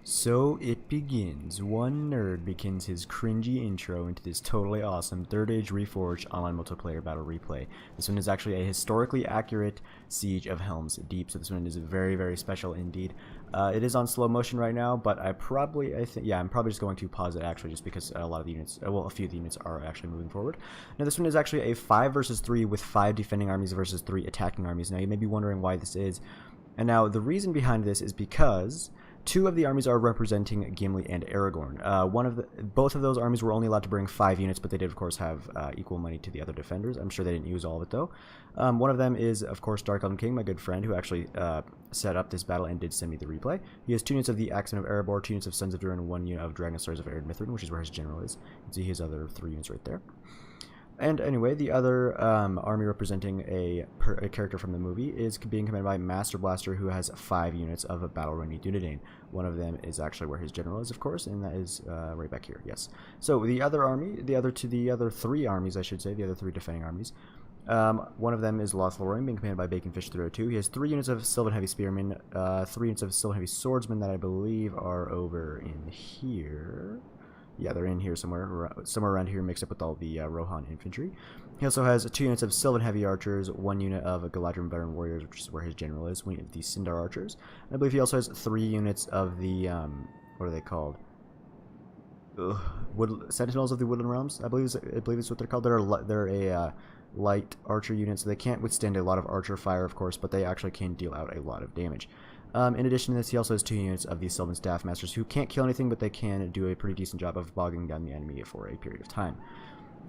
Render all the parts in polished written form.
So it begins. One nerd begins his cringy intro into this totally awesome Third Age Reforged online multiplayer battle replay. This one is actually a historically accurate Siege of Helm's Deep, so this one is very, very special indeed. It is on slow motion right now, but I'm probably just going to pause it actually, just because a lot of the units, a few of the units are actually moving forward. Now this one is actually a 5 versus 3 with 5 defending armies versus 3 attacking armies. Now you may be wondering why this is, and now the reason behind this is because two of the armies are representing Gimli and Aragorn. Both of those armies were only allowed to bring 5 units, but they did, of course, have equal money to the other defenders. I'm sure they didn't use all of it, though. One of them is, of course, Dark Elven King, my good friend, who actually set up this battle and did send me the replay. He has 2 units of the Axemen of Erebor, 2 units of Sons of Durin, and 1 unit of Dragonstars of Ered Mithrin, which is where his general is. You can see his other 3 units right there. And anyway, the other army representing a character from the movie is being commanded by Master Blaster, who has 5 units of a battle-ready Dunedain. One of them is actually where his general is, of course, and that is right back here, yes. So the other army, the other 3 armies, I should say, the other 3 defending armies, one of them is Lothlorien, being commanded by Baconfish 302. He has 3 units of Sylvan Heavy Spearmen, 3 units of Sylvan Heavy Swordsmen that I believe are over in here. Yeah, they're in here somewhere around here, mixed up with all the Rohan infantry. He also has 2 units of Sylvan Heavy Archers, 1 unit of Galadrim Veteran Warriors, which is where his general is, 1 unit of the Sindar Archers. And I believe he also has 3 units of the, what are they called? Sentinels of the Woodland Realms, I believe is what they're called. They're a light archer unit, so they can't withstand a lot of archer fire, of course, but they actually can deal out a lot of damage. In addition to this, he also has 2 units of the Sylvan Staff Masters, who can't kill anything, but they can do a pretty decent job of bogging down the enemy for a period of time.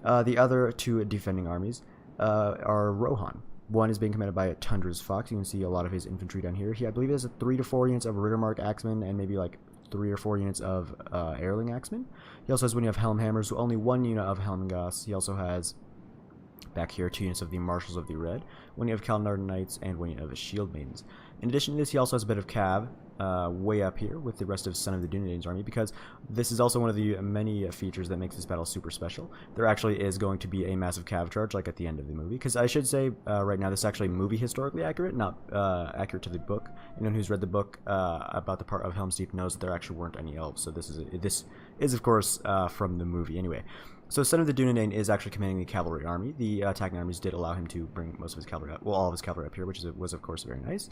The other 2 defending armies are Rohan. One is being commanded by Tundra's Fox. You can see a lot of his infantry down here. I believe he has 3 to 4 units of Rittermark Axemen and maybe like 3 or 4 units of Eorling Axemen. He also has 1 unit of Helm Hammers, only 1 unit of Helmgas. He also has back here 2 units of the Marshals of the Red, 1 unit of Kalinardan Knights, and 1 unit of Shield Maidens. In addition to this, he also has a bit of Cav way up here with the rest of Son of the Dunedain's army, because this is also one of the many features that makes this battle super special. There actually is going to be a massive Cav charge, like at the end of the movie, because I should say right now this is actually movie historically accurate, not accurate to the book. Anyone who's read the book about the part of Helm's Deep knows that there actually weren't any elves, so this is of course from the movie anyway. So Son of the Dunedain is actually commanding the cavalry army. The attacking armies did allow him to bring most of his cavalry up, well, all of his cavalry up here, which was of course very nice.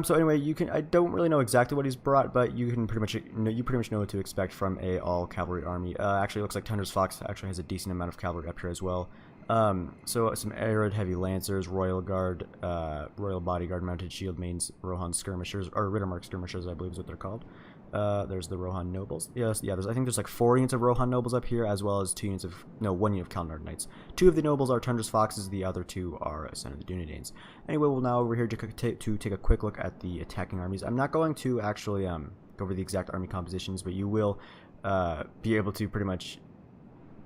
So anyway, I don't really know exactly what he's brought, but you can pretty much know what to expect from a all cavalry army. Actually, it looks like Tundra's Fox actually has a decent amount of cavalry up here as well. So some Arid Heavy Lancers, Royal Guard, Royal Bodyguard, Mounted Shield Maidens, Rohan Skirmishers, or Rittermark Skirmishers, I believe is what they're called. There's the Rohan Nobles. Yes, yeah. I think there's like 4 units of Rohan Nobles up here, as well as 1 unit of Kalinardan Knights. 2 of the Nobles are Tundra's Foxes. The other 2 are Son of the Dunedains. Anyway, we'll now over here to take a quick look at the attacking armies. I'm not going to actually go over the exact army compositions, but you will be able to pretty much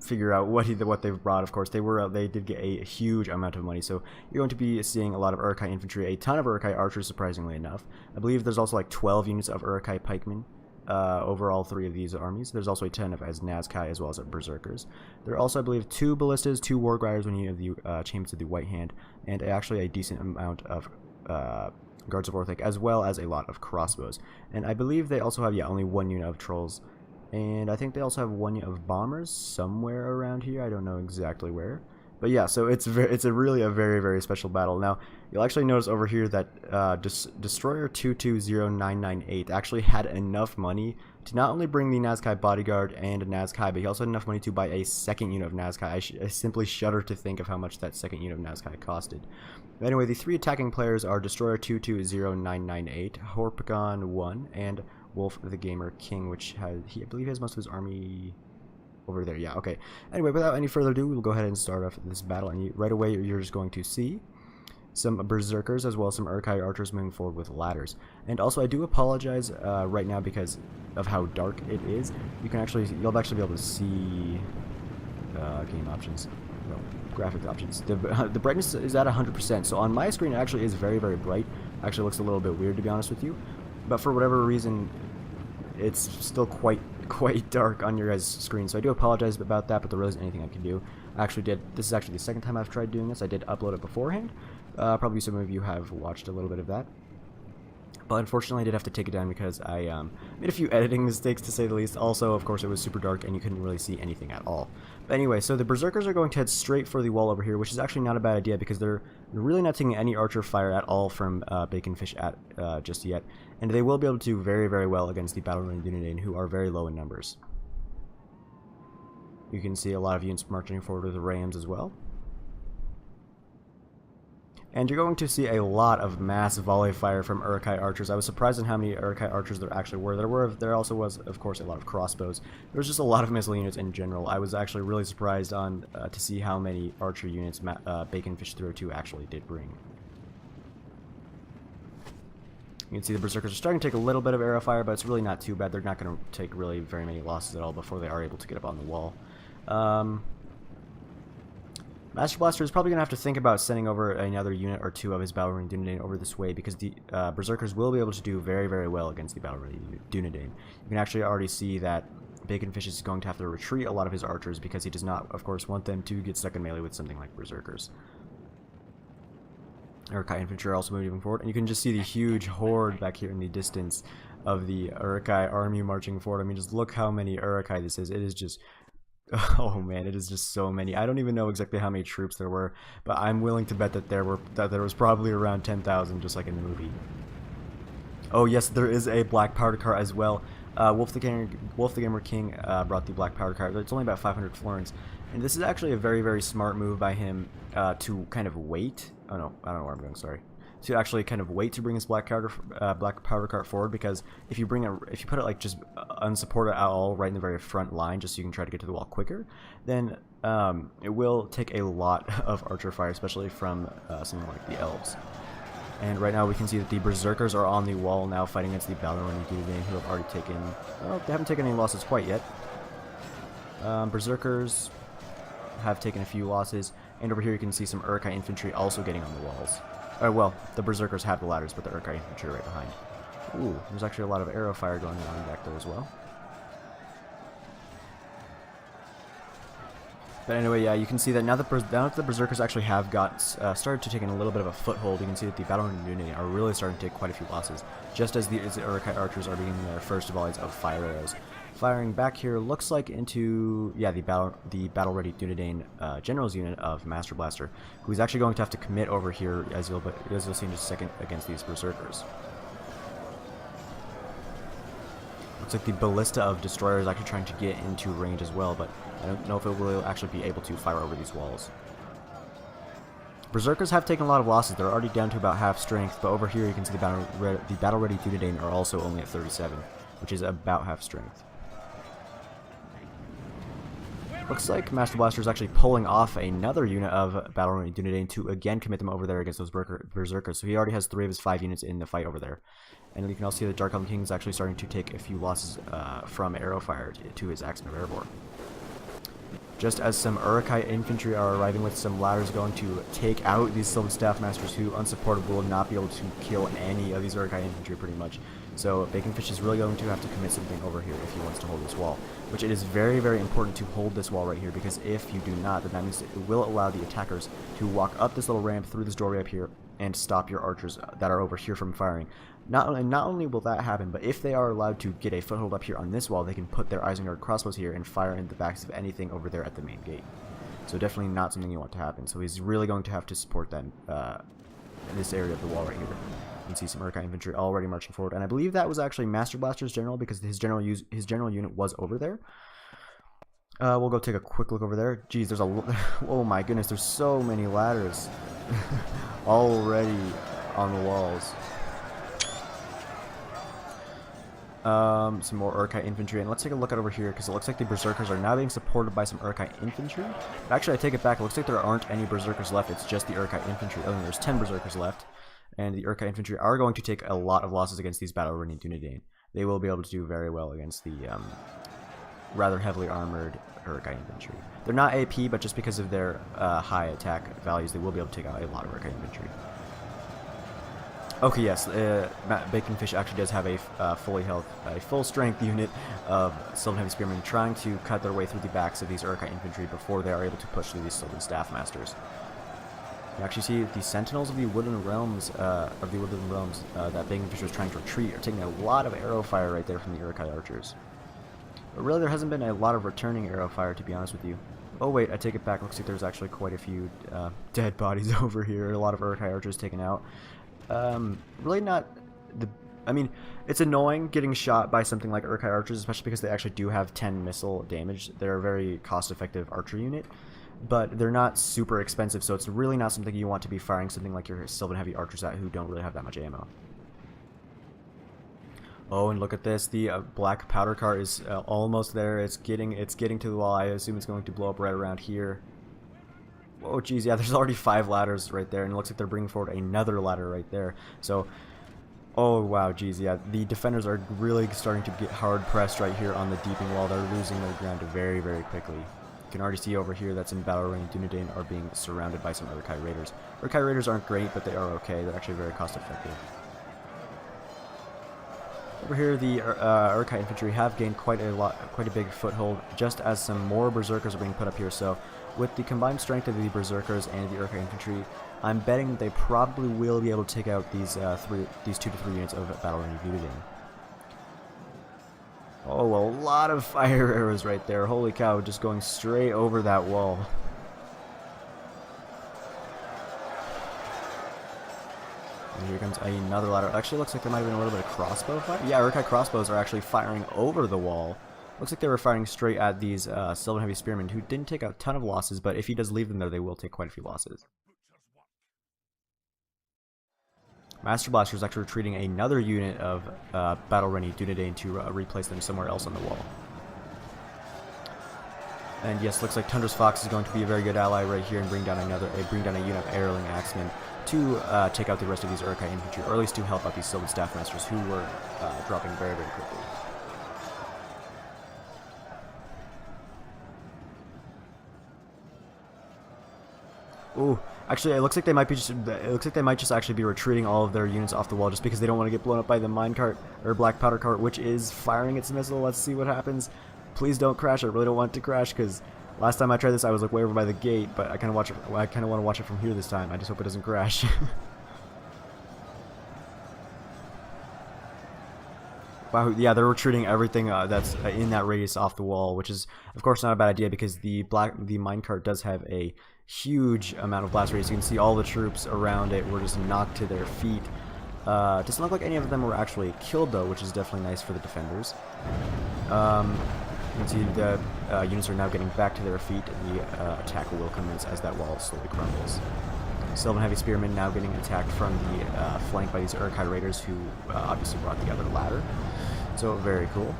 figure out what they've brought. Of course, they did get a huge amount of money, so you're going to be seeing a lot of Uruk-hai infantry, a ton of Uruk-hai archers, surprisingly enough. I believe there's also like 12 units of Uruk-hai pikemen over all 3 of these armies. There's also a 10 of Nazkai, as well as berserkers. There are also, I believe, 2 ballistas, 2 war riders, 1 unit of the Chambers of the White Hand, and actually a decent amount of guards of Orthic, as well as a lot of crossbows. And I believe they also have only 1 unit of trolls. And I think they also have 1 unit of bombers somewhere around here. I don't know exactly where. But yeah, so it's really a very, very special battle. Now, you'll actually notice over here that Destroyer 220998 actually had enough money to not only bring the Nazkai Bodyguard and a Nazkai, but he also had enough money to buy a 2nd unit of Nazkai. I simply shudder to think of how much that 2nd unit of Nazkai costed. But anyway, the 3 attacking players are Destroyer 220998, Hornburg 1, and Wolf the Gamer King, which I believe has most of his army over there. Yeah, okay. Anyway, without any further ado, we'll go ahead and start off this battle, and right away you're just going to see some berserkers as well as some Uruk-hai archers moving forward with ladders. And also, I do apologize right now because of how dark it is. You'll actually be able to see game options, graphic options. The brightness is at 100%, so on my screen it actually is very, very bright. Actually looks a little bit weird, to be honest with you. But for whatever reason, it's still quite dark on your guys' screen, so I do apologize about that, but there isn't anything I can do. This is actually the 2nd time I've tried doing this. I did upload it beforehand. Probably some of you have watched a little bit of that. But unfortunately I did have to take it down because I made a few editing mistakes, to say the least. Also, of course, it was super dark and you couldn't really see anything at all. But anyway, so the Berserkers are going to head straight for the wall over here, which is actually not a bad idea because they're really not taking any archer fire at all from Baconfish just yet. And they will be able to do very, very well against the Battle-Ready Dunedain, who are very low in numbers. You can see a lot of units marching forward with the rams as well. And you're going to see a lot of mass volley fire from Uruk-hai archers. I was surprised at how many Uruk-hai archers there actually were. There also was, of course, a lot of crossbows. There was just a lot of missile units in general. I was actually really surprised on to see how many archer units Baconfish 302 actually did bring. You can see the Berserkers are starting to take a little bit of arrow fire, but it's really not too bad. They're not going to take really very many losses at all before they are able to get up on the wall. Master Blaster is probably going to have to think about sending over another unit or two of his Battle-Ready Dunedain over this way, because the Berserkers will be able to do very, very well against the Battle-Ready Dunedain. You can actually already see that Baconfish is going to have to retreat a lot of his archers because he does not, of course, want them to get stuck in melee with something like Berserkers. Uruk-hai infantry are also moving forward, and you can just see the huge horde back here in the distance of the Uruk-hai army marching forward. I mean, just look how many Uruk-hai this is. It is just... oh man, it is just so many. I don't even know exactly how many troops there were, but I'm willing to bet that there was probably around 10,000, just like in the movie. Oh yes, there is a black powder cart as well. Wolf the Gamer King brought the black powder cart. It's only about 500 florins, and this is actually a very, very smart move by him to kind of wait. Oh no, I don't know where I'm going. Sorry. To actually kind of wait to bring this black powder cart forward, because if you put it like just unsupported at all right in the very front line, just so you can try to get to the wall quicker, then it will take a lot of archer fire, especially from something like the elves. And right now we can see that the Berserkers are on the wall now fighting against the Battle-Ready Dunedain, who have already taken... well, they haven't taken any losses quite yet. Berserkers have taken a few losses, and over here you can see some Uruk-hai infantry also getting on the walls. Well, the Berserkers have the ladders, but the Uruk-hai infantry are right behind. Ooh, there's actually a lot of arrow fire going on back there as well. But anyway, yeah, you can see that now that the Berserkers actually have started to take in a little bit of a foothold, you can see that the Battle-Ready Dunedain are really starting to take quite a few losses, just as the Uruk-hai archers are beginning their first volleys of fire arrows. Firing back here looks like into, yeah, the Battle-Ready Dunedain General's unit of Master Blaster, who's actually going to have to commit over here, as you'll see in just a second, against these Berserkers. Looks like the Ballista of Destroyer is actually trying to get into range as well, but I don't know if it will actually be able to fire over these walls. Berserkers have taken a lot of losses. They're already down to about half strength, but over here you can see the Battle-Ready Dunedain are also only at 37, which is about half strength. Looks like Master Blaster is actually pulling off another unit of Battle-Ready Dunedain to again commit them over there against those Berserkers. So he already has 3 of his 5 units in the fight over there. And you can also see that Dark Helm King is actually starting to take a few losses from arrow fire to his Axeman of Erebor. Just as some Uruk-hai infantry are arriving with some ladders going to take out these Sylvan Staff Masters, who unsupported will not be able to kill any of these Uruk-hai infantry pretty much. So Baconfish is really going to have to commit something over here if he wants to hold this wall. Which it is very, very important to hold this wall right here, because if you do not, then that means it will allow the attackers to walk up this little ramp through this doorway up here and stop your archers that are over here from firing. Not only will that happen, but if they are allowed to get a foothold up here on this wall, they can put their Isengard crossbows here and fire in the backs of anything over there at the main gate. So definitely not something you want to happen. So he's really going to have to support them in this area of the wall right here. You can see some Uruk-hai infantry already marching forward, and I believe that was actually Master Blaster's general, because his general unit was over there. We'll go take a quick look over there. Geez, there's oh my goodness, there's so many ladders already on the walls. Some more Uruk-hai infantry, and let's take a look at over here, because it looks like the Berserkers are now being supported by some Uruk-hai infantry. Actually, I take it back. It looks like there aren't any Berserkers left. It's just the Uruk-hai infantry. Oh, there's 10 Berserkers left, and the Uruk-hai infantry are going to take a lot of losses against these Battle-Ready Dunedain. They will be able to do very well against the rather heavily armored Uruk-hai infantry. They're not AP, but just because of their high attack values, they will be able to take out a lot of Uruk-hai infantry. Okay, yes, Baconfish actually does have a full strength unit of Sylvan Heavy Spearmen trying to cut their way through the backs of these Uruk-hai infantry before they are able to push through these Sylvan Staff Masters. You actually see the Sentinels of the Woodland Realms, that big infantry was trying to retreat, are taking a lot of arrow fire right there from the Uruk-hai archers. But really, there hasn't been a lot of returning arrow fire, to be honest with you. Oh wait, I take it back. Looks like there's actually quite a few dead bodies over here. A lot of Uruk-hai archers taken out. Really not the... I mean, it's annoying getting shot by something like Uruk-hai archers, especially because they actually do have 10 missile damage. They're a very cost-effective archer unit, but they're not super expensive, so it's really not something you want to be firing something like your Sylvan Heavy archers at who don't really have that much ammo. Oh, and look at this. The black powder cart is almost there. It's getting to the wall. I assume it's going to blow up right around here. Oh, geez, yeah, there's already 5 ladders right there, and it looks like they're bringing forward another ladder right there. So, oh, wow, geez, yeah, the defenders are really starting to get hard pressed right here on the deeping wall. They're losing their ground very, very quickly. You can already see over here that some Battle Array and Dunedain are being surrounded by some Uruk-hai raiders. Uruk-hai raiders aren't great, but they are okay. They're actually very cost effective. Over here, the Uruk-hai infantry have gained quite a big foothold, just as some more berserkers are being put up here. So, with the combined strength of the berserkers and the Uruk-hai infantry, I'm betting they probably will be able to take out these 2 to 3 units of Battle Array and Dunedain. Oh, a lot of fire arrows right there. Holy cow, just going straight over that wall. And here comes another ladder. It actually looks like there might have been a little bit of crossbow fire. Yeah, Uruk-hai crossbows are actually firing over the wall. Looks like they were firing straight at these Sylvan Heavy Spearmen, who didn't take a ton of losses, but if he does leave them there, they will take quite a few losses. Master Blaster is actually retreating another unit of battle-ready Dunedain to replace them somewhere else on the wall. And yes, looks like Tundra's Fox is going to be a very good ally right here and bring down a unit of Eorling Axemen to take out the rest of these Uruk-hai infantry, or at least to help out these Sylvan Staffmasters who were dropping very, very quickly. Ooh, actually, it looks like they might just actually be retreating all of their units off the wall just because they don't want to get blown up by the minecart or black powder cart, which is firing its missile. Let's see what happens. Please don't crash. I really don't want it to crash because last time I tried this, I was like way over by the gate, but I kind of want to watch it from here this time. I just hope it doesn't crash. Wow, yeah, they're retreating everything that's in that radius off the wall, which is, of course, not a bad idea because the minecart does have a huge amount of blast radius. You can see all the troops around it were just knocked to their feet. Doesn't look like any of them were actually killed, though, which is definitely nice for the defenders. You can see the units are now getting back to their feet, and the attack will commence as that wall slowly crumbles. Sylvan Heavy Spearmen now getting attacked from the flank by these Uruk-hai raiders who obviously brought the other ladder. So very cool.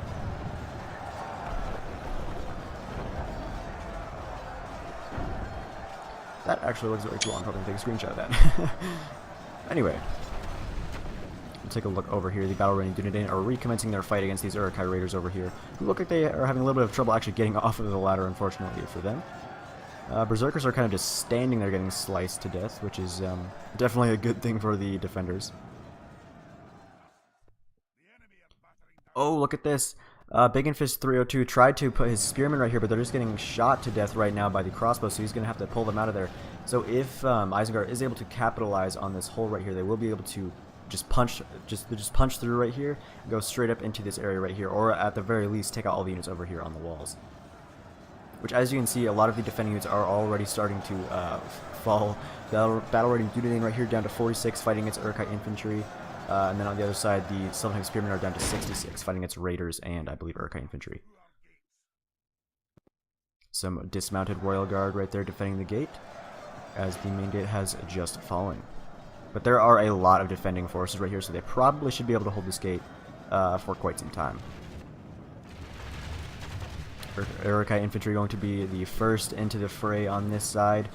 That actually looks very cool. I'm probably going to take a screenshot of that. Anyway, we'll take a look over here. The Battle Array and Dunedain are recommencing their fight against these Uruk-hai raiders over here, who look like they are having a little bit of trouble actually getting off of the ladder, unfortunately for them. Berserkers are kind of just standing there getting sliced to death, which is definitely a good thing for the defenders. Oh, look at this. Big and Fist 302 tried to put his spearmen right here, but they're just getting shot to death right now by the crossbow, so he's going to have to pull them out of there. So if Isengard is able to capitalize on this hole right here, they will be able to just punch through right here, and go straight up into this area right here, or at the very least take out all the units over here on the walls. Which, as you can see, a lot of the defending units are already starting to fall. Battle-ready Dunedain right here down to 46, fighting against Uruk-hai infantry. And then on the other side, the Sylvan Heavy Spearmen are down to 66, fighting against raiders and, I believe, Uruk-hai infantry. Some dismounted Royal Guard right there defending the gate, as the main gate has just fallen. But there are a lot of defending forces right here, so they probably should be able to hold this gate for quite some time. Uruk-hai infantry going to be the first into the fray on this side.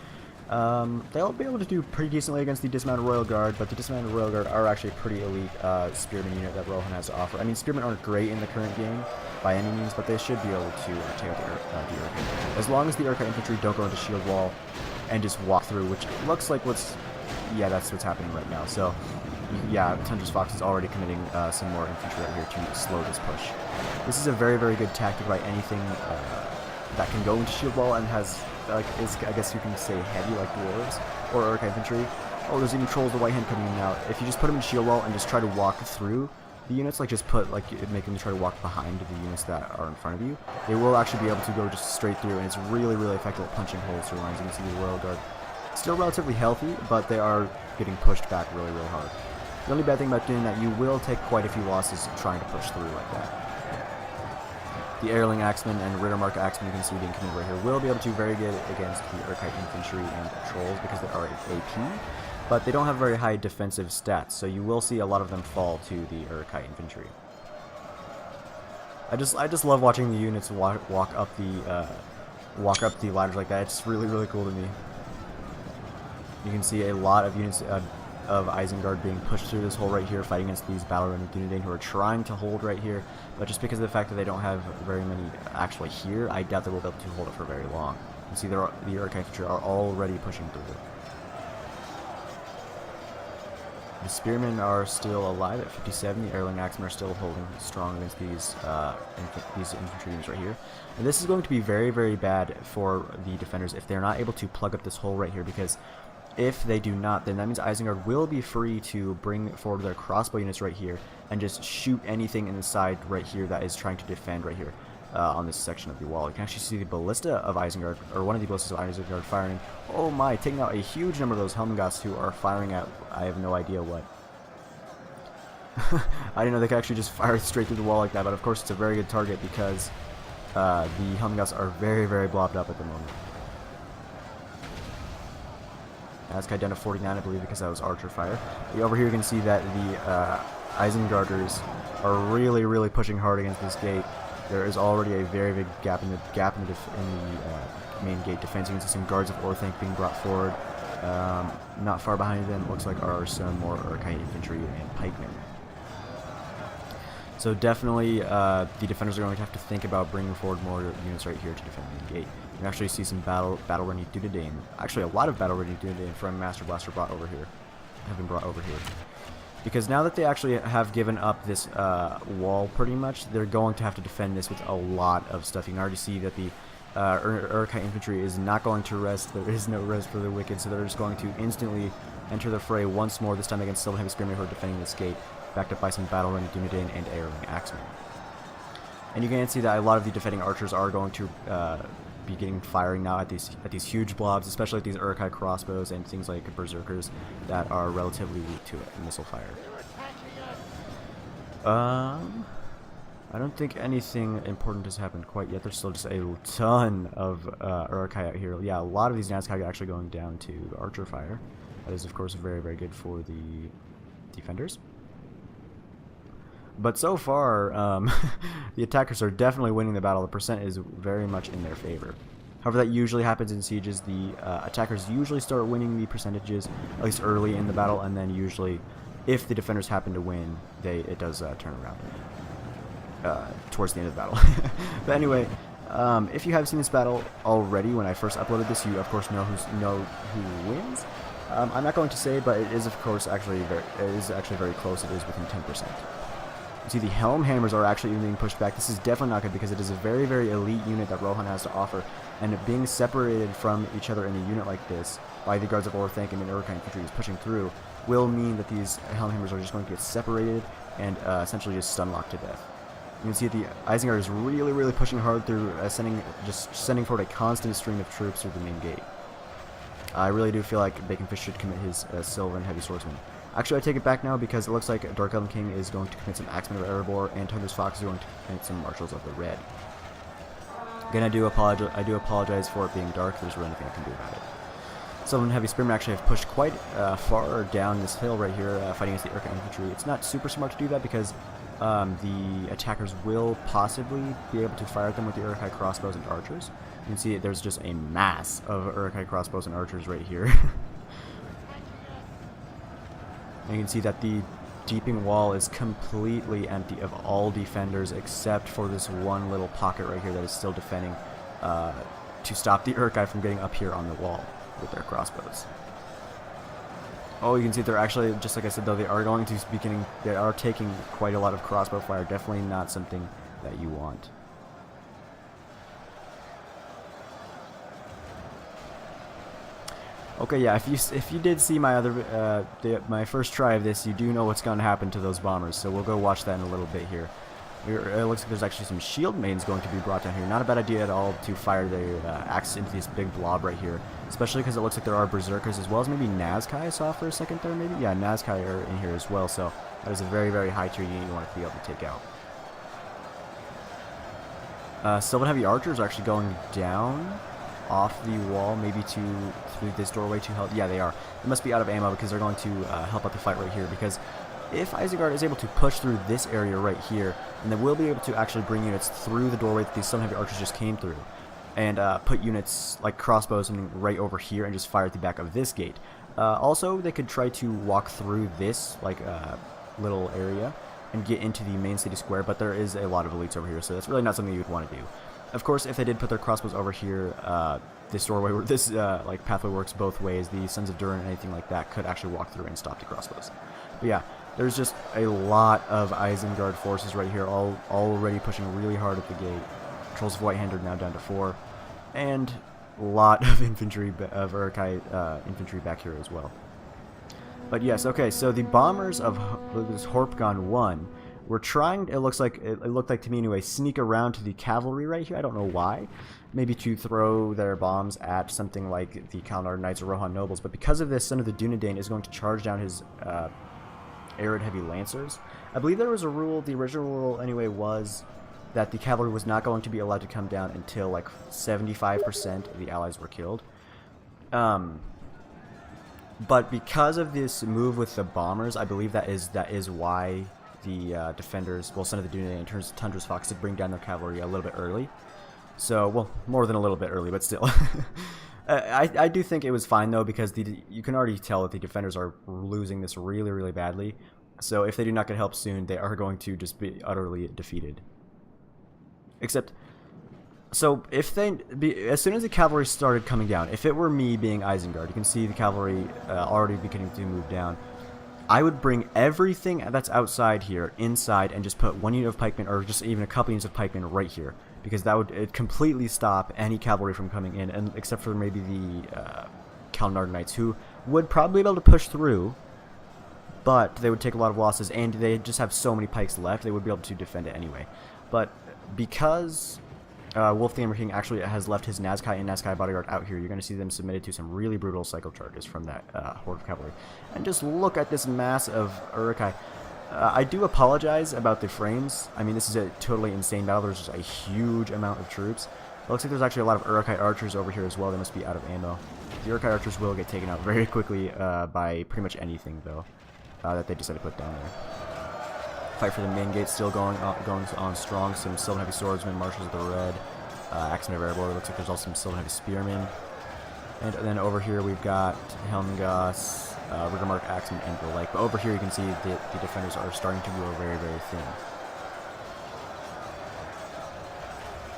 They'll be able to do pretty decently against the Dismounted Royal Guard, but the Dismounted Royal Guard are actually a pretty elite spearman unit that Rohan has to offer. I mean, spearmen aren't great in the current game by any means, but they should be able to take out the Uruk-hai infantry. As long as the Uruk-hai infantry don't go into shield wall and just walk through, which looks like that's what's happening right now. So, yeah, Tundra's Fox is already committing some more infantry right here to slow this push. This is a very, very good tactic by anything that can go into shield wall and has, like, is, I guess you can say, heavy like dwarves or Uruk-hai infantry. Oh, there's even trolls, the white hand coming in now. If you just put them in shield wall and just try to walk through the units, like just put, like, make them try to walk behind the units that are in front of you, they will actually be able to go just straight through, and it's really, really effective at punching holes through lines. You can see the Royal Guard still relatively healthy, but they are getting pushed back really, really hard. The only bad thing about doing that, you will take quite a few losses trying to push through like that. The Eorling Axemen and Rittermark Axemen, you can see being committed right here, will be able to do very good against the Uruk-hai infantry and trolls because they are AP, but they don't have very high defensive stats, so you will see a lot of them fall to the Uruk-hai infantry. I just love watching the units walk up the ladders like that. It's really, really cool to me. You can see a lot of units of Isengard being pushed through this hole right here, fighting against these Balrog and Dunedain who are trying to hold right here, but just because of the fact that they don't have very many actually here, I doubt they will be able to hold it for very long. You can see the Uruk-hai infantry are already pushing through. The Spearmen are still alive at 57. The Eorling Axemen are still holding strong against these infantry units right here. And this is going to be very, very bad for the defenders if they're not able to plug up this hole right here, because if they do not, then that means Isengard will be free to bring forward their crossbow units right here and just shoot anything in the side right here that is trying to defend right here on this section of the wall. You can actually see the ballista of Isengard, or one of the ballistas of Isengard firing. Oh my, taking out a huge number of those Helmgasts who are firing at, I have no idea what. I didn't know they could actually just fire straight through the wall like that, but of course it's a very good target because the Helmgasts are very, very blobbed up at the moment. That's down to 49, I believe, because that was archer fire. Over here you can see that the Isengarders are really, really pushing hard against this gate. There is already a very big gap in the main gate defense. You can see some guards of Orthanc being brought forward. Not far behind them, it looks like are some more Uruk-hai infantry and pikemen. So definitely, the defenders are going to have to think about bringing forward more units right here to defend the gate. You can actually see some battle-ready Dunedain. Actually, a lot of battle-ready Dunedain from Master Blaster have been brought over here. Because now that they actually have given up this wall pretty much, they're going to have to defend this with a lot of stuff. You can already see that the Uruk-hai infantry is not going to rest. There is no rest for the wicked, so they're just going to instantly enter the fray once more, this time against Sylvan Heavy Spearmen who are defending this gate, backed up by some battle-ready Dunedain and Eorling Axemen. And you can see that a lot of the defending archers are going to be getting firing now at these huge blobs, especially at these Uruk-hai crossbows and things like berserkers that are relatively weak to missile fire. I don't think anything important has happened quite yet. There's still just a ton of Uruk-hai out here. Yeah, a lot of these Nazgûl are actually going down to archer fire. That is, of course, very, very good for the defenders. But so far, the attackers are definitely winning the battle. The percent is very much in their favor. However, that usually happens in sieges. The attackers usually start winning the percentages, at least early in the battle, and then usually, if the defenders happen to win, it does turn around towards the end of the battle. But anyway, if you have seen this battle already when I first uploaded this, you of course know who wins. I'm not going to say, but it is of course actually very close. It is within 10%. You see the Helm Hammers are actually even being pushed back. This is definitely not good because it is a very, very elite unit that Rohan has to offer, and being separated from each other in a unit like this by the guards of Orthanc and Uruk-hai infantry is pushing through will mean that these Helm Hammers are just going to get separated and essentially just stun locked to death. You can see the Isengard is really, really pushing hard through, sending forward a constant stream of troops through the main gate. I really do feel like Baconfish should commit his Sylvan Heavy Swordsman. Actually, I take it back now because it looks like Dark Elven King is going to commit some Axemen of Erebor, and Thunder's Fox is going to commit some Marshals of the Red. Again, I do apologize for it being dark. There's really nothing I can do about it. Sylvan Heavy Spearmen actually have pushed quite far down this hill right here, fighting against the Uruk-hai infantry. It's not super smart to do that because the attackers will possibly be able to fire at them with the Uruk-hai crossbows and archers. You can see there's just a mass of Uruk-hai crossbows and archers right here. And you can see that the deeping wall is completely empty of all defenders except for this one little pocket right here that is still defending to stop the Uruk-hai from getting up here on the wall with their crossbows. Oh, you can see they're actually, just like I said though, they are taking quite a lot of crossbow fire. Definitely not something that you want. Okay, yeah, if you did see my my first try of this, you do know what's going to happen to those bombers. So we'll go watch that in a little bit here. It looks like there's actually some shield maidens going to be brought down here. Not a bad idea at all to fire their axes into this big blob right here, especially because it looks like there are berserkers as well as maybe Nazkai I saw for a second there. Maybe, yeah, Nazkai are in here as well. So that is a very, very high tier unit you want to be able to take out. Sylvan heavy archers are actually going down off the wall, maybe through this doorway to help. Yeah, they are. They must be out of ammo because they're going to help out the fight right here. Because if Isengard is able to push through this area right here, then they will be able to actually bring units through the doorway that these Sylvan heavy archers just came through, and put units like crossbows right over here and just fire at the back of this gate. Also, they could try to walk through this like little area and get into the main city square, but there is a lot of elites over here, so that's really not something you would want to do. Of course, if they did put their crossbows over here, this doorway, this like pathway works both ways. The Sons of Durin and anything like that could actually walk through and stop the crossbows. But yeah, there's just a lot of Isengard forces right here, already pushing really hard at the gate. Trolls of White Hand are now down to 4, and a lot of infantry of Uruk-hai infantry back here as well. But yes, okay, so the bombers of Hornburg 1 were trying, it looked like to me anyway, sneak around to the cavalry right here. I don't know why. Maybe to throw their bombs at something like the Kalnar Knights or Rohan Nobles. But because of this, Son of the Dunedain is going to charge down his Arid Heavy Lancers. I believe there was a rule, the original rule anyway, was that the cavalry was not going to be allowed to come down until like 75% of the allies were killed. But because of this move with the bombers, I believe that is why the defenders, well, Son of the Dunedain in terms of Tundra's Fox, did bring down their cavalry a little bit early. So, well, more than a little bit early, but still. I do think it was fine, though, because you can already tell that the defenders are losing this really, really badly. So if they do not get help soon, they are going to just be utterly defeated. Except, so if as soon as the cavalry started coming down, if it were me being Isengard, you can see the cavalry already beginning to move down. I would bring everything that's outside here inside and just put one unit of pikemen, or just even a couple units of pikemen right here, because that would completely stop any cavalry from coming in, and except for maybe the Kalnar Knights, who would probably be able to push through, but they would take a lot of losses, and they just have so many pikes left, they would be able to defend it anyway. But because Wolf the Hammer King actually has left his Nazkai and Nazkai bodyguard out here, you're going to see them submitted to some really brutal cycle charges from that horde of cavalry. And just look at this mass of Uruk-hai. I do apologize about the frames. I mean, this is a totally insane battle. There's just a huge amount of troops. It looks like there's actually a lot of Uruk-hai archers over here as well. They must be out of ammo. The Uruk-hai archers will get taken out very quickly by pretty much anything, though, that they decide to put down there. Fight for the main gate still going on strong. Some Sylvan Heavy Swordsmen, Marshals of the Red, Axemen of Erebor. Looks like there's also some Sylvan Heavy Spearmen. And then over here we've got Helmgas, Riggermark, Axemen, and the like. But over here you can see the defenders are starting to grow very, very thin.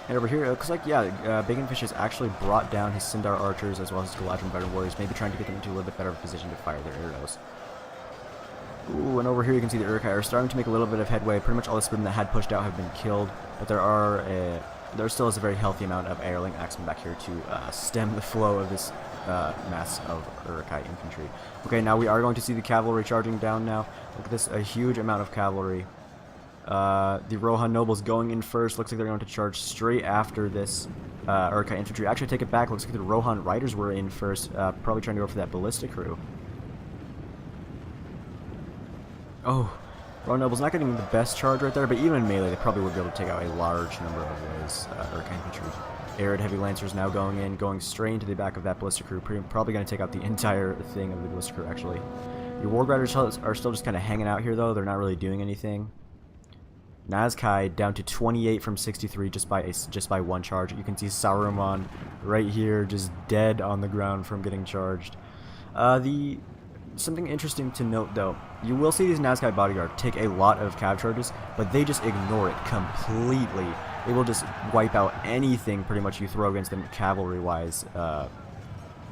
And over here it looks like, yeah, Bacon Fish has actually brought down his Sindar archers as well as his Galadriel veteran warriors, maybe trying to get them into a little bit better position to fire their arrows. Ooh, and over here you can see the Uruk-hai are starting to make a little bit of headway. Pretty much all the spearmen that had pushed out have been killed, but there still is a very healthy amount of Eorling axemen back here to stem the flow of this mass of Uruk-hai infantry. Okay, now we are going to see the cavalry charging down now. Look at this, a huge amount of cavalry. The Rohan nobles going in first. Looks like they're going to charge straight after this Uruk-hai infantry. Actually, take it back. Looks like the Rohan riders were in first, probably trying to go for that ballista crew. Oh, Rohan Noble's not getting the best charge right there, but even in melee, they probably would be able to take out a large number of those Uruk-hai infantry. Arid Heavy Lancers now going straight into the back of that ballista crew, probably going to take out the entire thing of the ballista crew, actually. Your Warg Riders are still just kind of hanging out here, though. They're not really doing anything. Nazkai down to 28 from 63 just by one charge. You can see Saruman right here just dead on the ground from getting charged. Something interesting to note, though, you will see these Nazkai bodyguard take a lot of cav charges, but they just ignore it completely. They will just wipe out anything pretty much you throw against them cavalry-wise,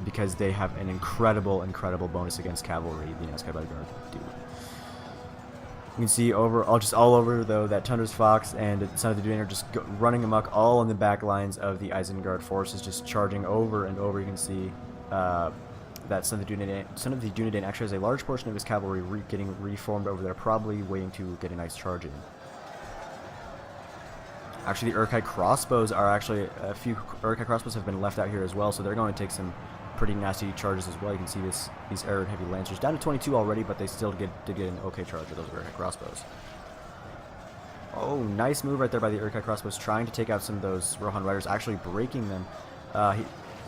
because they have an incredible bonus against cavalry, the Nazkai bodyguard do. You can see all over though that Tundra's Fox and Son of the Dunedain are just running amok all in the back lines of the Isengard forces, just charging over and over. You can see that Son of the Dunedain actually has a large portion of his cavalry getting reformed over there, probably waiting to get a nice charge in. Actually, the Uruk-hai crossbows are actually, a few Uruk-hai crossbows have been left out here as well, so they're going to take some pretty nasty charges as well. You can see these arrowed heavy lancers down to 22 already, but they still did get an okay charge of those Uruk-hai crossbows. Oh, nice move right there by the Uruk-hai crossbows, trying to take out some of those Rohan riders, actually breaking them.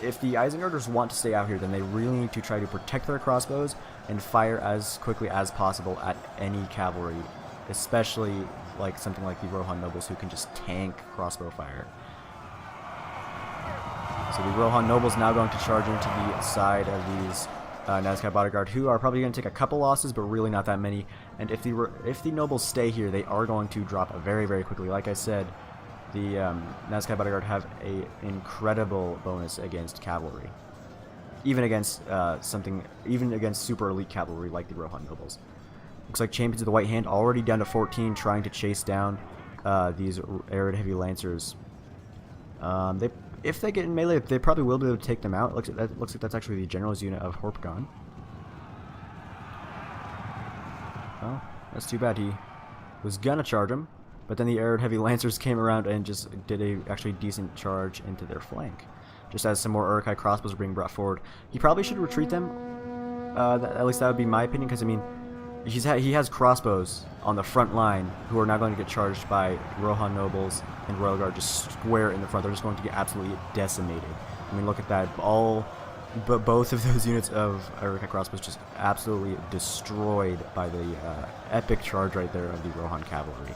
If the Isengarders want to stay out here, then they really need to try to protect their crossbows and fire as quickly as possible at any cavalry, especially like something like the Rohan nobles who can just tank crossbow fire. So the Rohan nobles now going to charge into the side of these Nazgûl bodyguard, who are probably going to take a couple losses, but really not that many. And if the nobles stay here, they are going to drop very, very quickly. Like I said, the Nazgûl bodyguard have a incredible bonus against cavalry, even against super elite cavalry like the Rohan nobles. Looks like Champions of the White Hand already down to 14, trying to chase down these arrowed heavy lancers. If they get in melee, they probably will be able to take them out. Looks like that's actually the general's unit of Hornburg. Oh, that's too bad. He was gonna charge him, but then the arrowed heavy lancers came around and just did a actually decent charge into their flank. Just as some more Uruk-hai crossbows are being brought forward. He probably should retreat them. At least that would be my opinion, because I mean, he has crossbows on the front line who are now going to get charged by Rohan nobles and Royal Guard just square in the front. They're just going to get absolutely decimated. I mean, look at that. Both of those units of Uruk-hai crossbows just absolutely destroyed by the epic charge right there of the Rohan cavalry.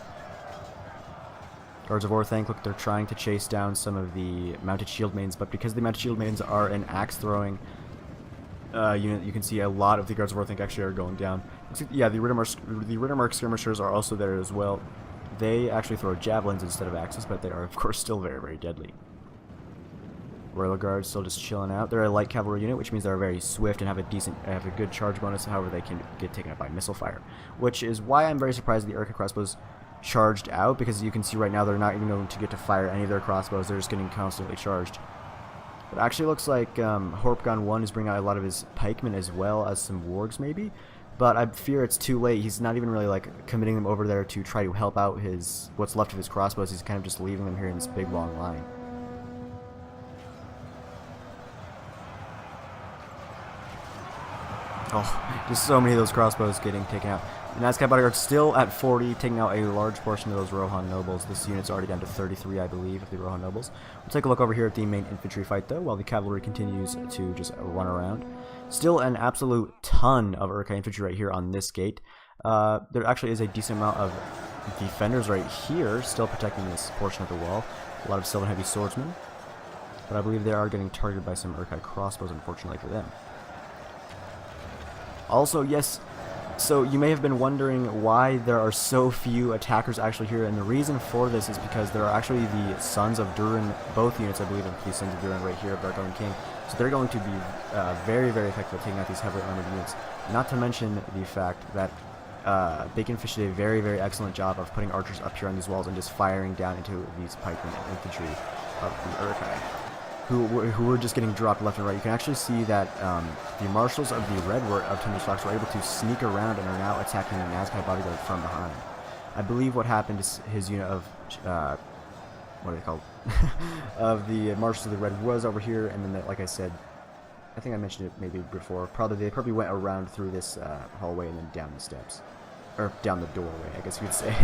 Guards of Orthanc, look, they're trying to chase down some of the mounted shield maidens, but because the mounted shield maidens are an axe-throwing unit, you can see a lot of the Guards of Orthanc actually are going down. Yeah, the Riddermark skirmishers are also there as well. They actually throw javelins instead of axes, but they are, of course, still very, very deadly. Royal Guard still just chilling out. They're a light cavalry unit, which means they're very swift and have a good charge bonus. However, they can get taken out by missile fire, which is why I'm very surprised the Uruk-hai crossbows charged out, because you can see right now they're not even going to get to fire any of their crossbows. They're just getting constantly charged. It actually looks like Hornburg 1 is bringing out a lot of his pikemen as well as some wargs maybe, but I fear it's too late. He's not even really like committing them over there to try to help out what's left of his crossbows. He's kind of just leaving them here in this big long line. Oh, just so many of those crossbows getting taken out. The Nazgûl bodyguard still at 40, taking out a large portion of those Rohan nobles. This unit's already down to 33, I believe, of the Rohan nobles. We'll take a look over here at the main infantry fight, though, while the cavalry continues to just run around. Still an absolute ton of Uruk-hai infantry right here on this gate. There actually is a decent amount of defenders right here, still protecting this portion of the wall. A lot of Sylvan heavy swordsmen. But I believe they are getting targeted by some Uruk-hai crossbows, unfortunately for them. Also, yes, so you may have been wondering why there are so few attackers actually here, and the reason for this is because there are actually the Sons of Durin, both units I believe are the Sons of Durin right here of Aragorn King, so they're going to be very, very effective at taking out these heavily armored units. Not to mention the fact that Baconfish did a very, very excellent job of putting archers up here on these walls and just firing down into these pikemen and infantry of the Uruk-hai, who were just getting dropped left and right. You can actually see that the marshals of the Redwort of Tundra's Fox were able to sneak around and are now attacking the Nazgûl bodyguard from behind. I believe what happened is his unit of what are they called? of the marshals of the Red was over here, and then like I said, I think I mentioned it maybe before. They probably went around through this hallway and then down the steps, or down the doorway, I guess you could say.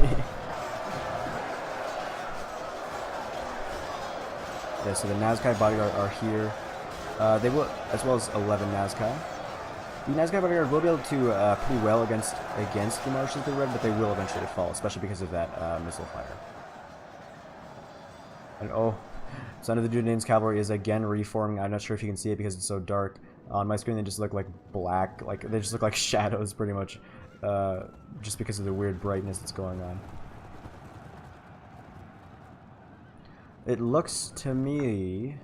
Yeah, so the Nazgûl bodyguard are here. They will, as well as 11 Nazgûl. The Nazgûl bodyguard will be able to pretty well against the marshals of the Red, but they will eventually fall, especially because of that missile fire. And oh, Son of the Dunedain's cavalry is again reforming. I'm not sure if you can see it because it's so dark. On my screen, they just look like black, they just look like shadows, pretty much, just because of the weird brightness that's going on. It looks to me,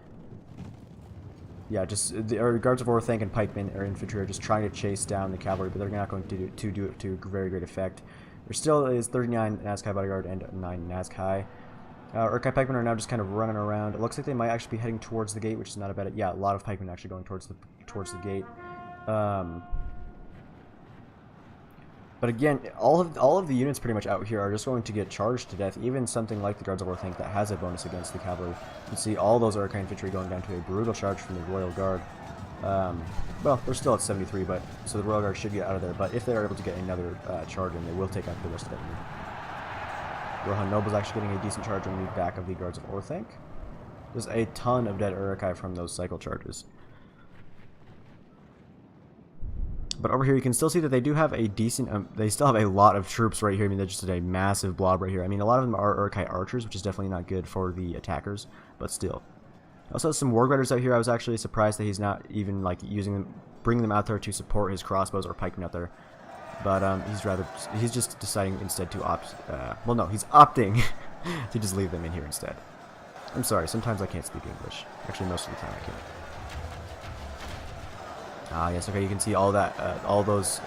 yeah, just the Guards of Orthanc and pikemen or infantry are just trying to chase down the cavalry, but they're not going to do it to very great effect. There still is 39 Nazgûl bodyguard and 9 Nazgûl. Uruk-hai pikemen are now just kind of running around. It looks like they might actually be heading towards the gate, which is not a bad. Yeah, a lot of pikemen actually going towards the gate. But again, all of the units pretty much out here are just going to get charged to death. Even something like the Guards of Orthanc that has a bonus against the cavalry. You can see all those Uruk-hai infantry going down to a brutal charge from the Royal Guard. Well, they're still at 73, but so the Royal Guard should get out of there. But if they're able to get another charge in, they will take out the rest of it. Rohan Noble's actually getting a decent charge on the back of the Guards of Orthanc. There's a ton of dead Uruk-hai from those cycle charges. But over here, you can still see that they do have a decent, they still have a lot of troops right here. I mean, they're just a massive blob right here. I mean, a lot of them are Uruk-hai archers, which is definitely not good for the attackers, but still. Also, some Warg Riders out here. I was actually surprised that he's not even, like, using them, bringing them out there to support his crossbows or pikemen out there. But he's just deciding instead to opt, well, no, he's opting to just leave them in here instead. I'm sorry, sometimes I can't speak English. Actually, most of the time I can't. Yes, okay, you can see all that, all those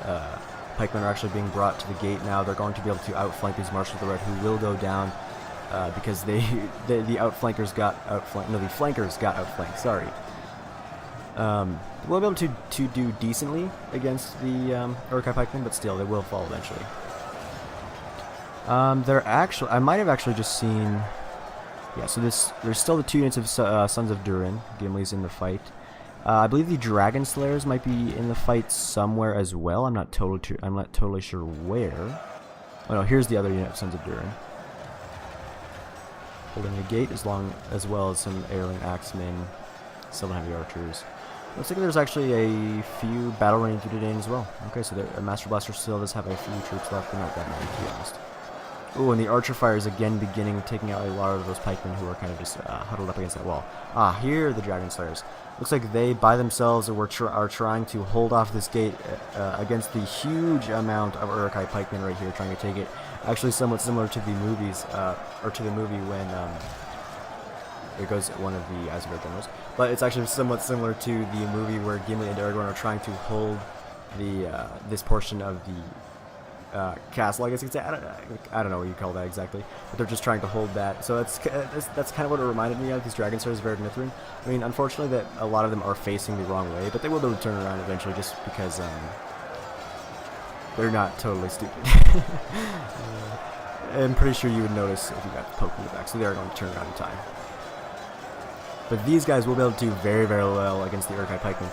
pikemen are actually being brought to the gate now. They're going to be able to outflank these Marshals of the Red, who will go down because the outflankers got outflanked. No, the flankers got outflanked, sorry. We'll be able to do decently against the Uruk-hai pikemen, but still, they will fall eventually. I might have actually just seen... Yeah, so there's still the 2 units of Sons of Durin. Gimli's in the fight. I believe the Dragon Slayers might be in the fight somewhere as well. I'm not totally sure where. Oh no, here's the other unit of Sons of Durin. Holding the gate as well as some Eorling Axemen, Sylvan Heavy Archers. Looks like there's actually a few Battle Range Dunedain as well. Okay, so the Master Blaster still does have a few troops left, but not that many, to be honest. Ooh, and the Archer Fire is again taking out a lot of those pikemen who are kind of just huddled up against that wall. Here are the Dragon Slayers. Looks like they, by themselves, are trying to hold off this gate against the huge amount of Uruk-hai pikemen right here, trying to take it. Actually, somewhat similar to the movies, or to the movie when there goes one of the Isengard generals. But it's actually somewhat similar to the movie where Gimli and Aragorn are trying to hold the this portion of the castle, I guess you could say. I don't know what you call that exactly, but they're just trying to hold that. So that's kind of what it reminded me of, these Dragon Slayers of Ered Mithrin. I mean, unfortunately, that a lot of them are facing the wrong way, but they will be able to turn around eventually, just because they're not totally stupid. I'm pretty sure you would notice if you got poked in the back, so they are going to turn around in time. But these guys will be able to do very, very well against the Uruk-hai pikemen.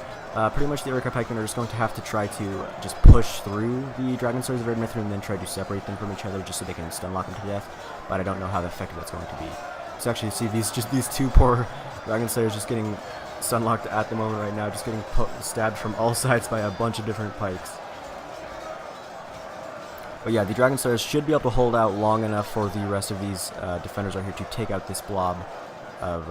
Pretty much the Uruk-hai pikemen are just going to have to try to just push through the Dragon Slayers of Ered Mithrin and then try to separate them from each other just so they can stun lock them to death. But I don't know how effective that's going to be. So actually, see these 2 poor Dragon Slayers just getting stun locked at the moment right now, just getting stabbed from all sides by a bunch of different pikes. But yeah, the Dragon Slayers should be able to hold out long enough for the rest of these defenders right here to take out this blob of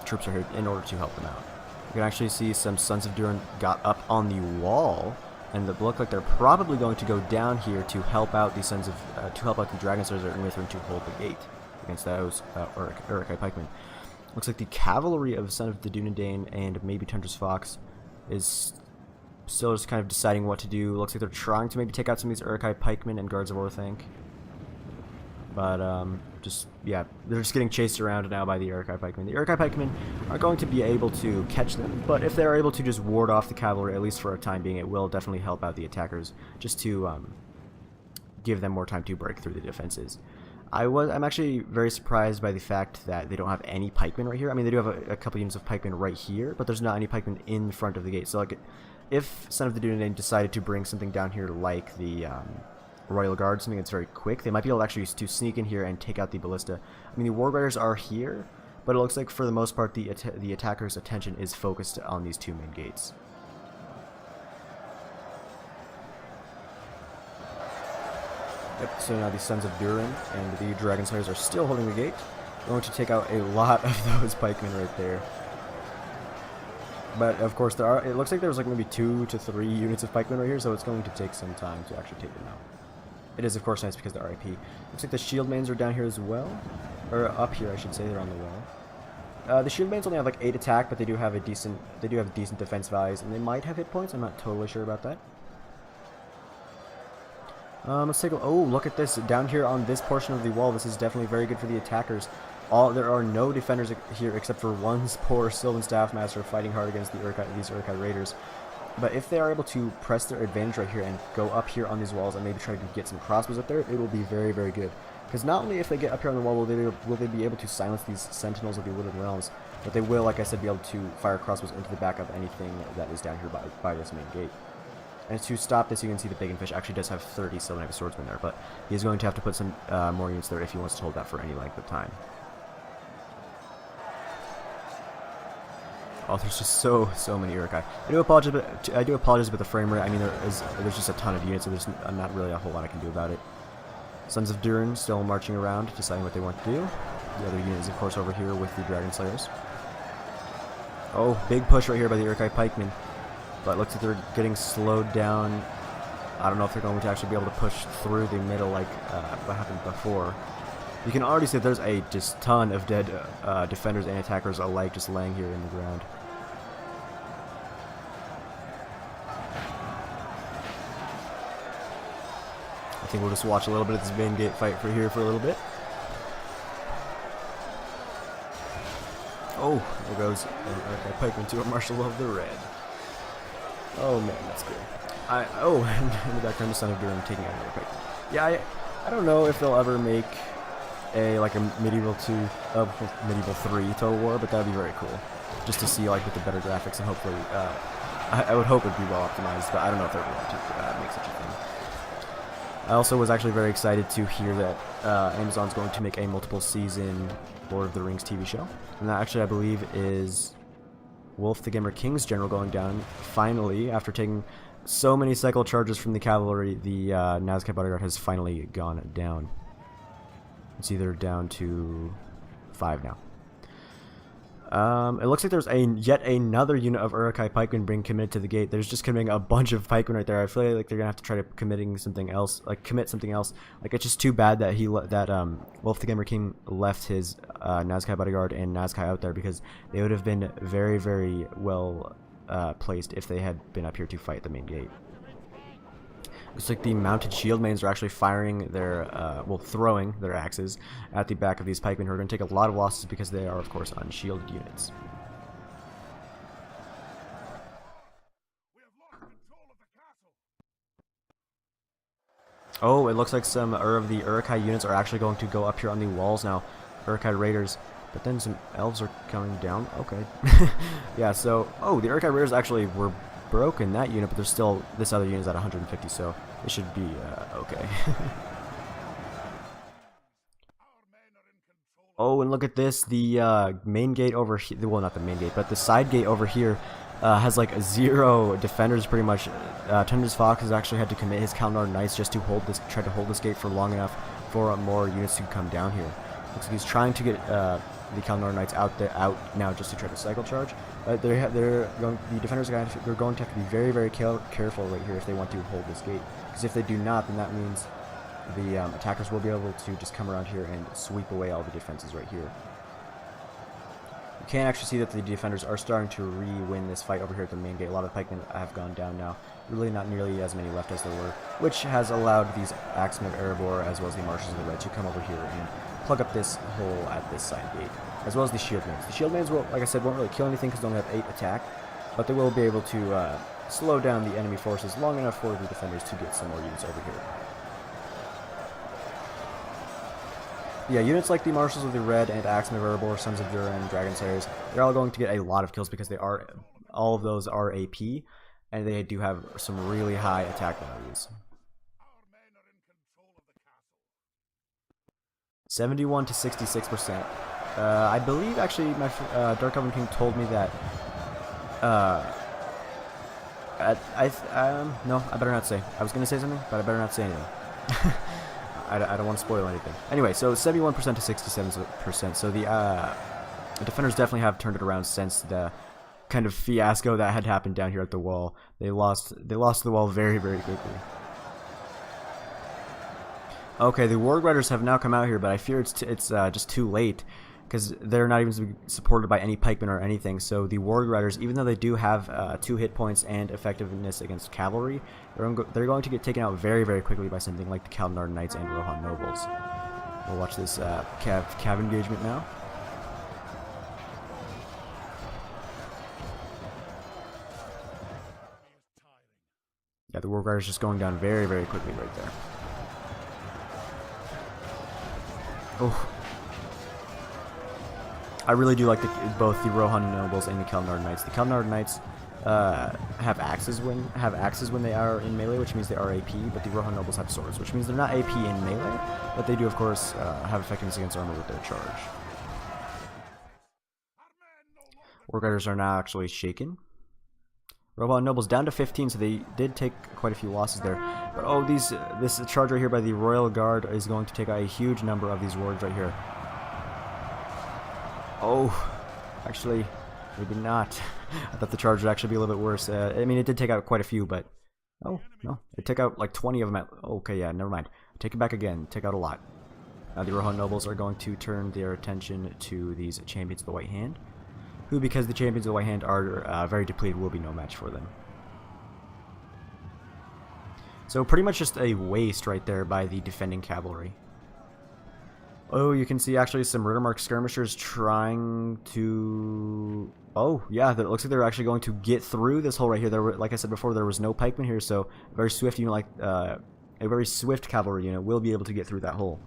troops right here in order to help them out. You can actually see some Sons of Durin got up on the wall, and it look like they're probably going to go down here to help out the the Dragon Slayers of Ered Mithrin to hold the gate against those Uruk-hai pikemen. Looks like the cavalry of Son of the Dunedain and maybe Tundra's Fox is still just kind of deciding what to do. Looks like they're trying to maybe take out some of these Uruk-hai pikemen and Guards of Orthanc. But, yeah, they're just getting chased around now by the Uruk-hai pikemen. The Uruk-hai pikemen are going to be able to catch them, but if they're able to just ward off the cavalry, at least for a time being, it will definitely help out the attackers, just to give them more time to break through the defenses. I'm actually very surprised by the fact that they don't have any pikemen right here. I mean, they do have a couple units of pikemen right here, but there's not any pikemen in front of the gate. So, like, if Son of the Dunedain decided to bring something down here like the Royal Guard, something that's very quick, they might be able actually to sneak in here and take out the ballista. I mean, the War Riders are here, but it looks like for the most part the attackers' attention is focused on these 2 main gates. Yep, so now the Sons of Durin and the Dragon Slayers are still holding the gate. They're going to take out a lot of those pikemen right there. But of course it looks like there's like maybe 2 to 3 units of pikemen right here, so it's going to take some time to actually take them out. It is, of course, nice because they're RIP. Looks like the shield mains are down here as well. Or up here, I should say. They're on the wall. The shield mains only have like 8 attack, but they do have decent defense values, and they might have hit points. I'm not totally sure about that. Let's take a... Oh, look at this. Down here on this portion of the wall, this is definitely very good for the attackers. There are no defenders here except for one poor Sylvan Staffmaster fighting hard against these Uruk-hai raiders. But if they are able to press their advantage right here and go up here on these walls and maybe try to get some crossbows up there, it will be very, very good. Because not only if they get up here on the wall will they be able to silence these sentinels of the Wooded Realms, but they will, like I said, be able to fire crossbows into the back of anything that is down here by this main gate. And to stop this, you can see the Bacon Fish actually does have 30 Silver Swordsmen there, but he's going to have to put some more units there if he wants to hold that for any length of time. Oh, there's just so many Uruk-hai. I do apologize about the frame rate. I mean, there's just a ton of units, so there's not really a whole lot I can do about it. Sons of Durin still marching around, deciding what they want to do. The other unit is, of course, over here with the Dragon Slayers. Oh, big push right here by the Uruk-hai pikemen. But looks like they're getting slowed down. I don't know if they're going to actually be able to push through the middle like what happened before. You can already see there's a just ton of dead defenders and attackers alike just laying here in the ground. I think we'll just watch a little bit of this main gate fight for here for a little bit. Oh, there goes a pikeman to a Marshal of the Red. Oh man, that's good. In the background, the Son of Durin taking out another pikeman. Yeah, I don't know if they'll ever make a medieval 2, medieval 3 Total War, but that'd be very cool. Just to see with the better graphics, and hopefully, I would hope it'd be well optimized, but I don't know if they're going to make such a thing. I also was actually very excited to hear that Amazon's going to make a multiple season Lord of the Rings TV show. And that actually, I believe, is Wolf the Gamer King's general going down. Finally, after taking so many cycle charges from the cavalry, the Nazca bodyguard has finally gone down. It's either down to 5 now. It looks like there's yet another unit of Uruk-hai pikemen being committed to the gate. There's just committing a bunch of pikemen right there. I feel like they're gonna have to try to commit something else. It's just too bad that Wolf the Gamer King left his Nazca bodyguard and Nazca out there, because they would have been very, very well placed if they had been up here to fight the main gate. Looks like the mounted shield mains are actually firing their, throwing their axes at the back of these pikemen, who are going to take a lot of losses because they are, of course, unshielded units. Oh, it looks like some of the Uruk-hai units are actually going to go up here on the walls now. Uruk-hai raiders. But then some elves are coming down. Okay. Yeah, so... Oh, the Uruk-hai raiders actually were broken, that unit, but there's still... This other unit is at 150, so it should be okay. Oh, and look at this. The main gate over here... Well, not the main gate, but the side gate over here has 0 defenders pretty much. Tundra's Fox has actually had to commit his Kalnar Knights just to try to hold this gate for long enough for more units to come down here. Looks like he's trying to get the Kalnar Knights out now just to try to cycle charge. But the defenders they're going to have to be very, very careful right here if they want to hold this gate. Because if they do not, then that means the attackers will be able to just come around here and sweep away all the defenses right here. You can actually see that the defenders are starting to re-win this fight over here at the main gate. A lot of pikemen have gone down now. Really not nearly as many left as there were, which has allowed these Axemen of Erebor as well as the Marshals of the Red to come over here and plug up this hole at this side gate, as well as the shield mains. The shield mains will, like I said, won't really kill anything because they only have 8 attack, but they will be able to slow down the enemy forces long enough for the defenders to get some more units over here. Yeah, units like the Marshals of the Red and Axemen of Erebor, Sons of Durin, Dragon Slayers, they're all going to get a lot of kills because all of those are AP, and they do have some really high attack values. 71 to 66%. I believe actually my Dark Elven King told me that. No, I better not say. I was gonna say something, but I better not say anything. I don't want to spoil anything. Anyway, so 71% to 67%. So the defenders definitely have turned it around since the kind of fiasco that had happened down here at the wall. They lost the wall very, very quickly. Okay, the Warg Riders have now come out here, but I fear it's just too late, because they're not even supported by any pikemen or anything. So the Warg Riders, even though they do have 2 hit points and effectiveness against cavalry, they're going to get taken out very, very quickly by something like the Kalnar Knights and Rohan Nobles. We'll watch this cav engagement now. Yeah, the Warguard is just going down very, very quickly right there. Oh. I really do like both the Rohan nobles and the Kelnard knights. The Kelnard knights have axes when they are in melee, which means they are AP, but the Rohan nobles have swords, which means they're not AP in melee, but they do, of course, have effectiveness against armor with their charge. Warguarders are now actually shaken. Rohan nobles down to 15, so they did take quite a few losses there. But oh, this charge right here by the Royal Guard is going to take out a huge number of these wards right here. Oh, actually, maybe not. I thought the charge would actually be a little bit worse. I mean, it did take out quite a few, but... Oh, no. It took out like 20 of them. Okay, yeah, never mind. Take it back again. Take out a lot. Now the Rohan nobles are going to turn their attention to these champions of the White Hand, who, because the champions of the White Hand are very depleted, will be no match for them. So pretty much just a waste right there by the defending cavalry. Oh, you can see actually some Rittermark skirmishers trying to... Oh, yeah, it looks like they're actually going to get through this hole right here. There were, like I said before, there was no pikemen here, so a very swift unit a very swift cavalry unit will be able to get through that hole.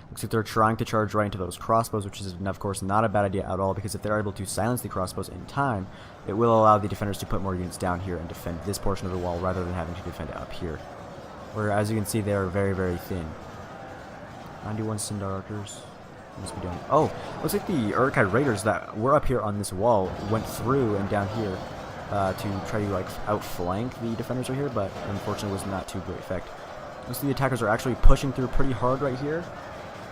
Looks like they're trying to charge right into those crossbows, which is, of course, not a bad idea at all, because if they're able to silence the crossbows in time, it will allow the defenders to put more units down here and defend this portion of the wall rather than having to defend it up here. Where, as you can see, they are very, very thin. 91 Sindar archers. Must be doing. Oh, looks like the Uruk-hai raiders that were up here on this wall went through and down here to try to like outflank the defenders right here, but unfortunately was not to great effect. Looks like the attackers are actually pushing through pretty hard right here,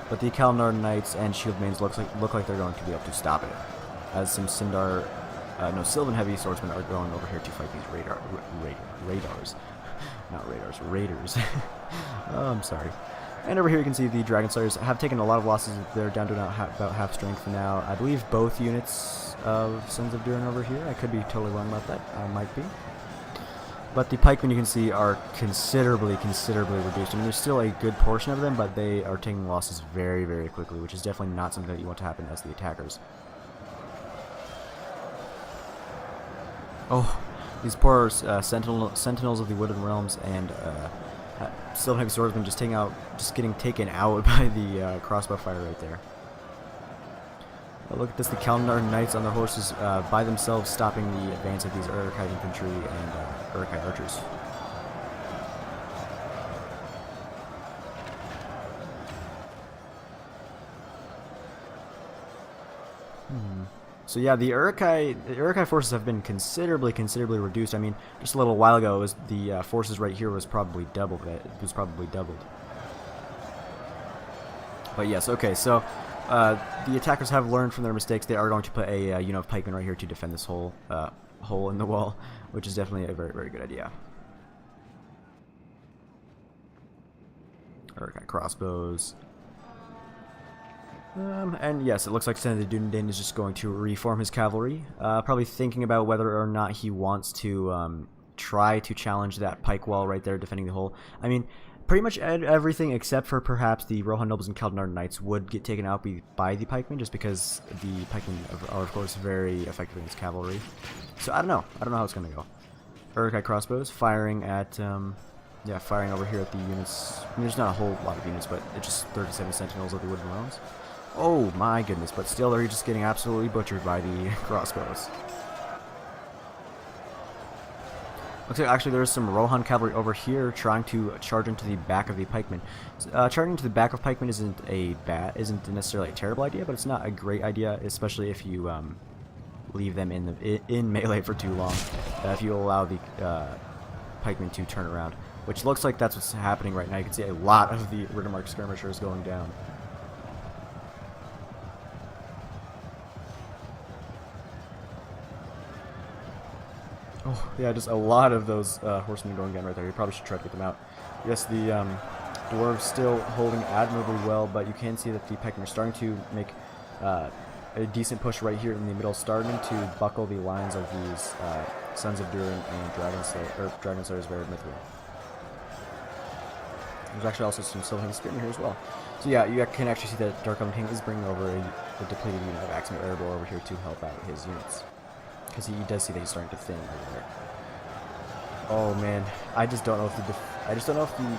but the Kalnar Knights and Shieldmanes look like they're going to be able to stop it, as some Sindar, Sylvan heavy swordsmen are going over here to fight these radars, not radars, raiders. Oh, I'm sorry. And over here you can see the Dragon Slayers have taken a lot of losses. They're down to about half strength now. I believe both units of Sons of Durin over here. I could be totally wrong about that. I might be. But the pikemen you can see are considerably reduced. I mean, there's still a good portion of them, but they are taking losses very, very quickly, which is definitely not something that you want to happen as the attackers. Oh, these poor sentinels of the Wooded Realms and Sylvan Heavy Swordsmen just getting taken out by the crossbow fire right there. But look at this, the Kalnar Knights on their horses by themselves stopping the advance of these Uruk-hai infantry and Uruk-hai archers. So yeah, the Uruk-hai forces have been considerably reduced. I mean, just a little while ago, the forces right here was probably doubled. But yes, okay. So the attackers have learned from their mistakes. They are going to put a unit of pikemen right here to defend this hole in the wall, which is definitely a very good idea. Uruk-hai crossbows. And yes, it looks like Senator Dunedain is just going to reform his cavalry, probably thinking about whether or not he wants to try to challenge that pike wall right there defending the hole. I mean, pretty much everything except for perhaps the Rohan nobles and Kalnar Knights would get taken out by the pikemen, just because the pikemen are of course very effective against cavalry. So I don't know how it's going to go. Uruk-hai crossbows firing at firing over here at the units. I mean, there's not a whole lot of units, but it's just 37 sentinels of the Wooden Realms. Oh my goodness, but still they're just getting absolutely butchered by the crossbows. Looks like actually there's some Rohan cavalry over here trying to charge into the back of the pikemen. Charging into the back of pikemen isn't necessarily a terrible idea, but it's not a great idea, especially if you leave them in melee for too long. If you allow the pikemen to turn around, which looks like that's what's happening right now. You can see a lot of the Rittermark skirmishers going down. Oh, yeah, just a lot of those horsemen going down right there. You probably should try to get them out. Yes, the dwarves still holding admirably well, but you can see that the pikemen are starting to make a decent push right here in the middle, starting to buckle the lines of these Sons of Durin and Dragon Slayers very mythically. There's actually also some Sylvan Spearmen here as well. So yeah, you can actually see that Dark Elven King is bringing over a depleted unit of Axeman Erebor over here to help out his units, because he does see that he's starting to thin over there. Oh man, I just don't know if the I just don't know if the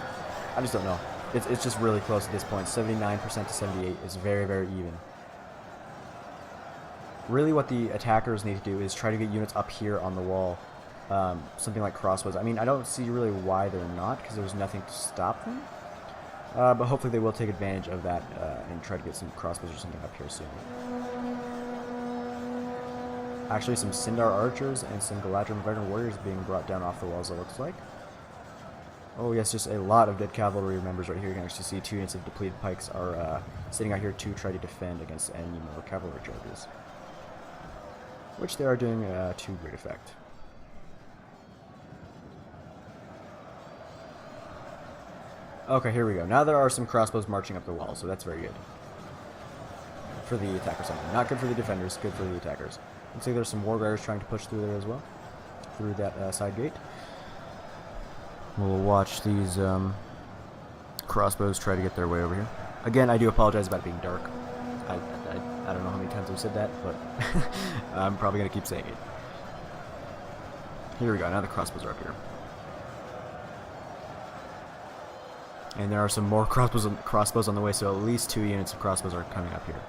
I just don't know. It's just really close at this point. 79% to 78 is very, very even. Really what the attackers need to do is try to get units up here on the wall. Something like crossbows. I mean, I don't see really why they're not, because there's nothing to stop them. But hopefully they will take advantage of that and try to get some crossbows or something up here soon. Actually, some Sindar archers and some Galadrim veteran warriors being brought down off the walls, it looks like. Oh yes, just a lot of dead cavalry members right here. You can actually see 2 units of depleted pikes are sitting out here to try to defend against any more cavalry charges, which they are doing to great effect. Okay, here we go. Now there are some crossbows marching up the wall, so that's very good for the attackers. Not good for the defenders, good for the attackers. Looks like there's some war riders trying to push through there as well, through that side gate. We'll watch these crossbows try to get their way over here. Again, I do apologize about it being dark. I don't know how many times I've said that, but I'm probably going to keep saying it. Here we go. Now the crossbows are up here. And there are some more crossbows on the way, so at least 2 units of crossbows are coming up here.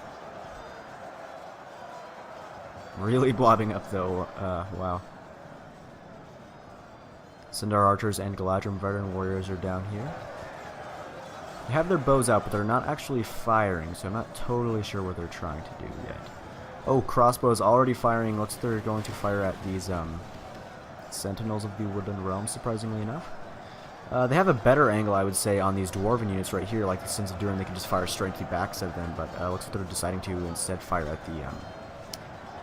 Really blobbing up, though. Wow. Sindar archers and Galadrim veteran warriors are down here. They have their bows out, but they're not actually firing, so I'm not totally sure what they're trying to do yet. Oh, crossbows already firing. Looks like they're going to fire at these sentinels of the Woodland Realm, surprisingly enough. They have a better angle, I would say, on these dwarven units right here, like the Sins of Durin. They can just fire straight into the backs of them, but looks like they're deciding to instead fire at the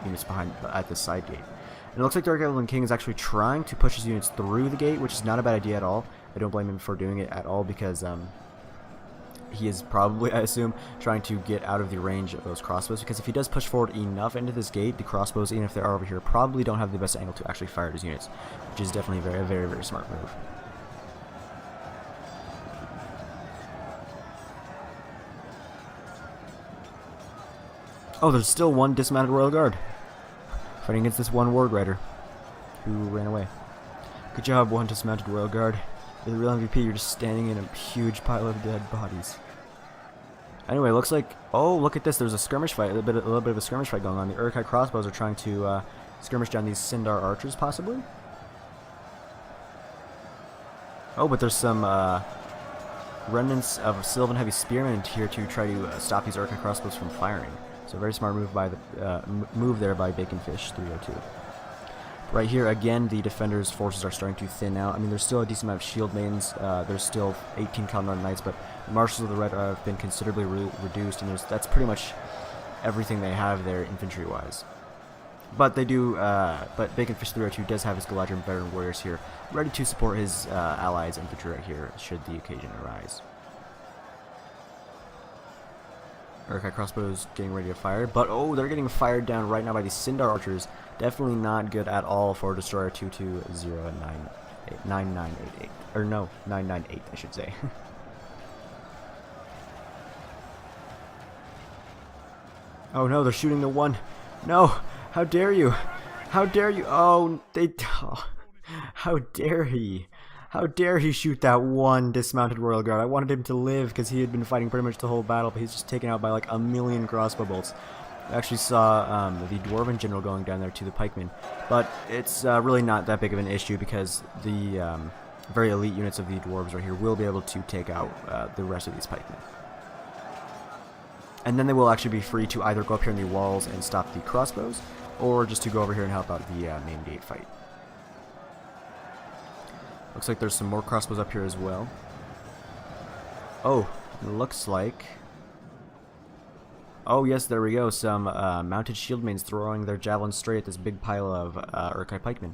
units at the side gate. And it looks like Dark Elven King is actually trying to push his units through the gate, which is not a bad idea at all. I don't blame him for doing it at all, because he is probably, I assume, trying to get out of the range of those crossbows, because if he does push forward enough into this gate, the crossbows, even if they are over here, probably don't have the best angle to actually fire at his units, which is definitely a very, very, very smart move. Oh, there's still one dismounted Royal Guard fighting against this one Ward Rider who ran away. Good job, one dismounted Royal Guard. You're the real MVP, you're just standing in a huge pile of dead bodies. Anyway, looks like... Oh, look at this, there's a skirmish fight, a little bit of a skirmish fight going on. The Uruk-hai crossbows are trying to skirmish down these Sindar archers, possibly? Oh, but there's some remnants of Sylvan heavy spearmen here to try to stop these Uruk-hai crossbows from firing. So very smart move by the move there by Baconfish 302. Right here again, the defenders' forces are starting to thin out. I mean, there's still a decent amount of shield maidens. There's still 18 Kalimdor knights, but the marshals of the red have been considerably reduced, and that's pretty much everything they have there infantry-wise. But they do. But Baconfish 302 does have his Galadrim veteran warriors here, ready to support his allies' infantry right here, should the occasion arise. Uruk-hai crossbows getting ready to fire, but oh, they're getting fired down right now by these Sindar archers. Definitely not good at all for Destroyer 220 9988. Or no, 998, I should say. Oh no, they're shooting the one. No, how dare you? How dare you? Oh, how dare he? How dare he shoot that one dismounted Royal Guard? I wanted him to live because he had been fighting pretty much the whole battle, but he's just taken out by like 1,000,000 crossbow bolts. I actually saw the Dwarven General going down there to the pikemen, but it's really not that big of an issue because the very elite units of the Dwarves right here will be able to take out the rest of these pikemen. And then they will actually be free to either go up here in the walls and stop the crossbows, or just to go over here and help out the main gate fight. Looks like there's some more crossbows up here as well. Oh, it looks like... Oh yes, there we go. Some mounted shield maidens throwing their javelins straight at this big pile of Uruk-hai pikemen.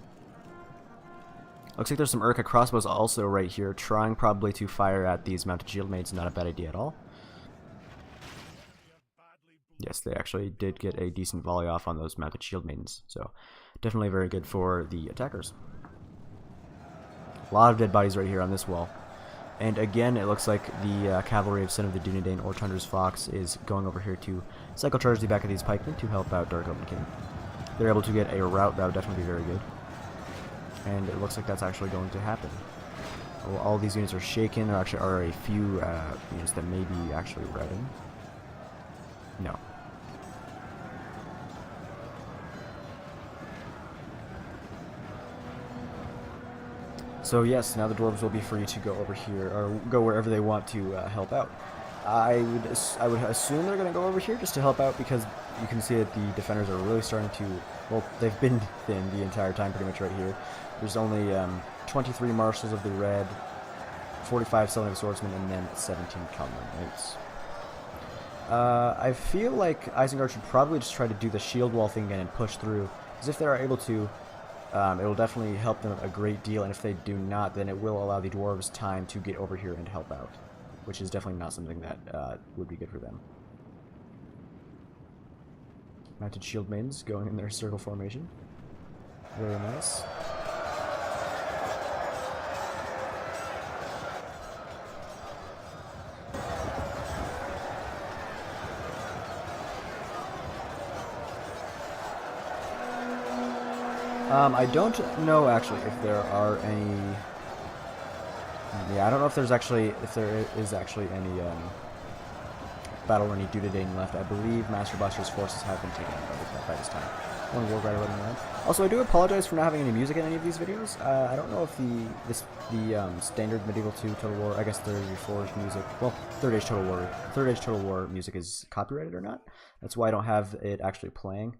Looks like there's some Uruk-hai crossbows also right here, trying probably to fire at these mounted shield maidens. Not a bad idea at all. Yes, they actually did get a decent volley off on those mounted shield maidens, so definitely very good for the attackers. A lot of dead bodies right here on this wall. And again, it looks like the cavalry of Son of the Dunedain or Tundra's Fox is going over here to cycle charge the back of these pikemen to help out Dark Elven King. They're able to get a rout. That would definitely be very good. And it looks like that's actually going to happen. Well, all these units are shaken. There actually are a few units that may be actually routing. No. So yes, now the dwarves will be free to go over here, or go wherever they want to help out. I would assume they're going to go over here just to help out, because you can see that the defenders are really starting to, well, they've been thin the entire time pretty much right here. There's only 23 marshals of the red, 45 Sylvan swordsmen, and then 17 cavalry knights. I feel like Isengard should probably just try to do the shield wall thing again and push through, because if they are able to, it will definitely help them a great deal, and if they do not, then it will allow the dwarves time to get over here and help out, which is definitely not something that would be good for them. Mounted shield maidens going in their circle formation. Very nice. I don't know actually if there are any. Yeah, I don't know if there is actually any battle or any Dunedain left. I believe Master Blaster's forces have been taken out by this time. One war guy running around. Also, I do apologize for not having any music in any of these videos. I don't know if the standard medieval 2 Total War, I guess the Reforged music, well, Third Age Total War music is copyrighted or not. That's why I don't have it actually playing.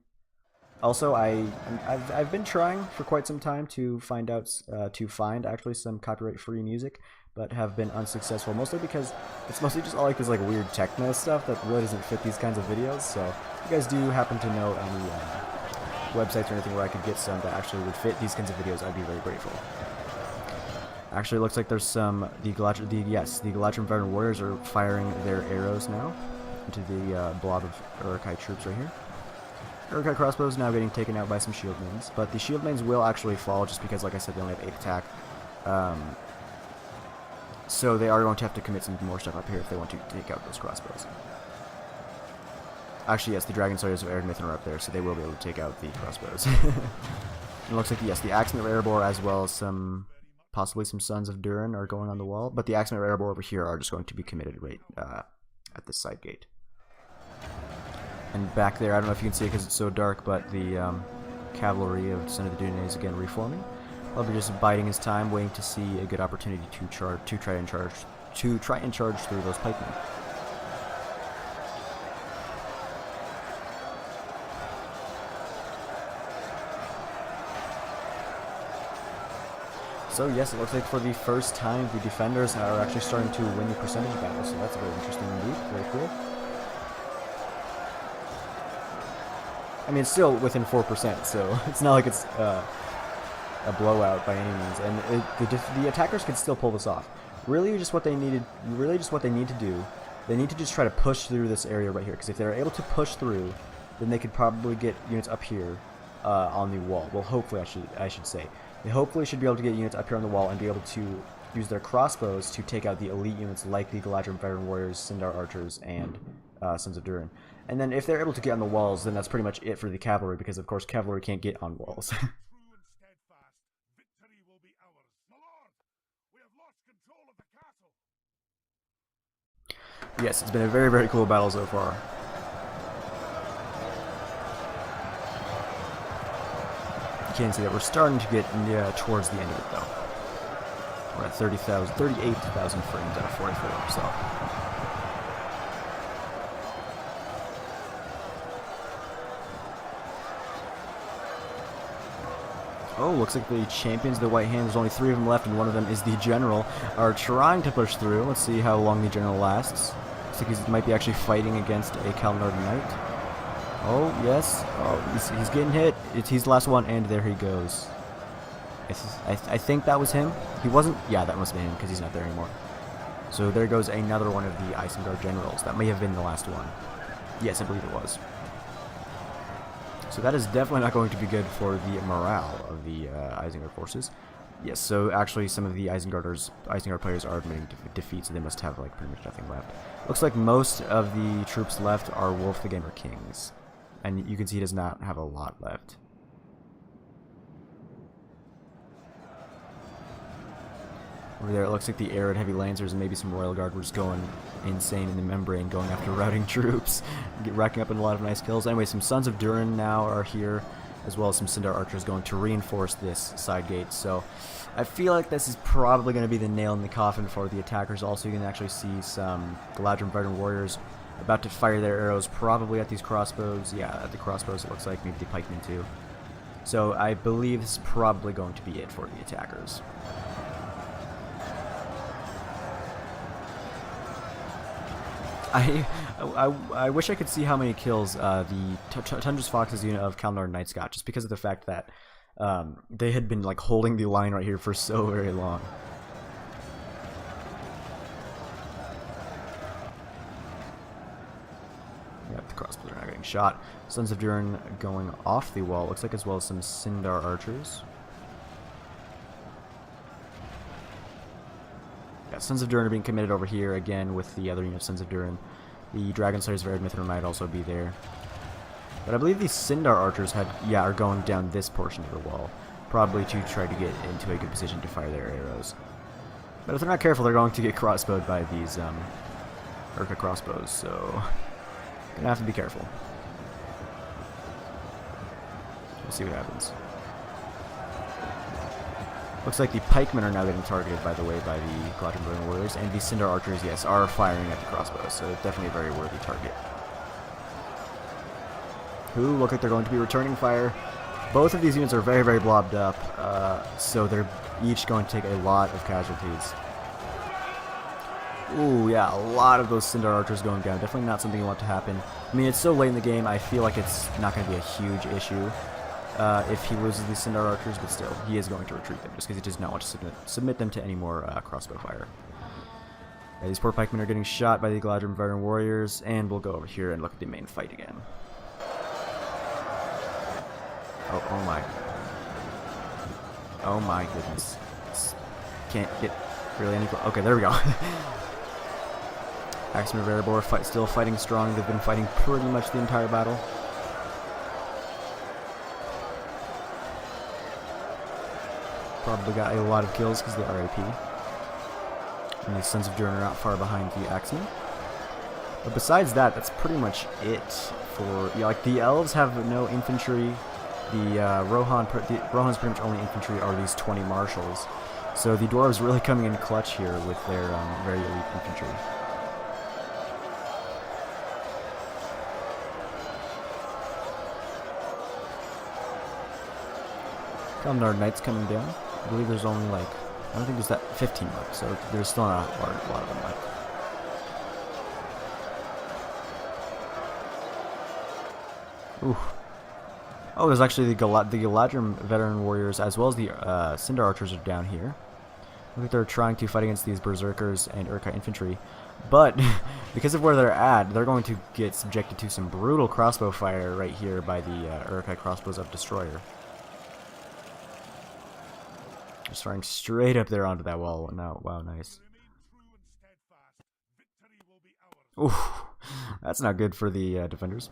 Also, I've been trying for quite some time to find actually some copyright-free music, but have been unsuccessful, mostly because it's mostly just all like this like weird techno stuff that really doesn't fit these kinds of videos. So if you guys do happen to know any websites or anything where I could get some that actually would fit these kinds of videos, I'd be very grateful. Actually, it looks like there's some the Galadrim Veteran Warriors are firing their arrows now into the blob of Uruk-hai troops right here. Uruk-hai crossbows now getting taken out by some shield maidens, but the shield maidens will actually fall just because, like I said, they only have 8 attack. So they are going to have to commit some more stuff up here if they want to take out those crossbows. Actually, yes, the Dragon Slayers of Eredmithrin are up there, so they will be able to take out the crossbows. It looks like, yes, the Axemen of Erebor as well as possibly some Sons of Durin are going on the wall, but the Axemen of Erebor over here are just going to be committed right at this side gate. And back there, I don't know if you can see it because it's so dark, but the cavalry of Son of the Dunedain is again reforming. Probably just biding his time, waiting to see a good opportunity to try and charge through those pikemen. So yes, it looks like for the first time, the defenders are actually starting to win the percentage battle. So that's very interesting indeed. Very cool. I mean, it's still within 4%, so it's not like it's a blowout by any means, and the attackers can still pull this off. Really, just what they need to do, they need to just try to push through this area right here, because if they're able to push through, then they could probably get units up here on the wall. Well, hopefully, I should say. They hopefully should be able to get units up here on the wall and be able to use their crossbows to take out the elite units like the Galadrim Veteran Warriors, Sindar Archers, and Sons of Durin. And then if they're able to get on the walls, then that's pretty much it for the cavalry, because of course cavalry can't get on walls. Yes, it's been a very, very cool battle so far. You can see that we're starting to get towards the end of it, though. We're at 38,000 frames out of 44, so... Oh, looks like the champions of the White Hand, there's only 3 of them left, and one of them is the General, are trying to push through. Let's see how long the General lasts. Looks like he might be actually fighting against a Kalinard Knight. Oh, yes. Oh, he's getting hit. He's the last one, and there he goes. I think that was him. He wasn't? Yeah, that must have been him, because he's not there anymore. So there goes another one of the Isengard Generals. That may have been the last one. Yes, I believe it was. So that is definitely not going to be good for the morale of the Isengard forces. Yes, so actually some of the Isengard players are admitting defeat, so they must have like pretty much nothing left. Looks like most of the troops left are Wolf the Gamer Kings. And you can see he does not have a lot left. Over there, it looks like the Arid Heavy Lancers and maybe some Royal Guard were just going insane in the membrane, going after routing troops, racking up in a lot of nice kills. Anyway, some Sons of Durin now are here, as well as some Sindar Archers going to reinforce this side gate. So I feel like this is probably going to be the nail in the coffin for the attackers. Also, you can actually see some Galadrim Veteran Warriors about to fire their arrows, probably at these crossbows. Yeah, at the crossbows it looks like, maybe the pikemen too. So I believe this is probably going to be it for the attackers. I wish I could see how many kills the Tundra's Fox's unit of Kalnar Knights got, just because of the fact that they had been like holding the line right here for so very long. Yep, the crossbows are now getting shot. Sons of Durin going off the wall, looks like, as well as some Sindar archers. Yeah, Sons of Durin are being committed over here again with the other unit of Sons of Durin. The Dragon Slayers of Eredmithrin might also be there. But I believe these Sindar archers are going down this portion of the wall, probably to try to get into a good position to fire their arrows. But if they're not careful, they're going to get crossbowed by these Uruk-hai crossbows, so gonna have to be careful. We'll see what happens. Looks like the pikemen are now getting targeted, by the way, by the Galadrim Veteran Warriors, and the Sindar archers, yes, are firing at the crossbows, so definitely a very worthy target. Who look like they're going to be returning fire. Both of these units are very, very blobbed up, so they're each going to take a lot of casualties. Ooh, yeah, a lot of those Sindar archers going down. Definitely not something you want to happen. I mean, it's so late in the game, I feel like it's not going to be a huge issue if he loses these Sindar archers, but still, he is going to retreat them, just because he does not want to submit them to any more crossbow fire. Yeah, these poor pikemen are getting shot by the Galadrim Veteran Warriors, and we'll go over here and look at the main fight again. Oh my. Oh my goodness. Can't get really any... Okay, there we go. Axemen of Erebor still fighting strong. They've been fighting pretty much the entire battle. Probably got a lot of kills because they are AP. And the Sons of Durin are not far behind the Axemen. But besides that, that's pretty much it for... Yeah, like, the Elves have no infantry. The Rohan's pretty much only infantry are these 20 marshals. So the Dwarves really coming in clutch here with their very elite infantry. Kalnar Knights coming down. I believe there's only like, I don't think there's that 15 left, so there's still not a lot of them left. Ooh. Oh, there's actually the Galadrim Veteran Warriors, as well as the Sindar Archers are down here. Look like they're trying to fight against these Berserkers and Uruk-hai infantry. But, because of where they're at, they're going to get subjected to some brutal crossbow fire right here by the Uruk-hai crossbows of Destroyer. Just firing straight up there onto that wall. Now, wow, nice. Ooh, that's not good for the defenders.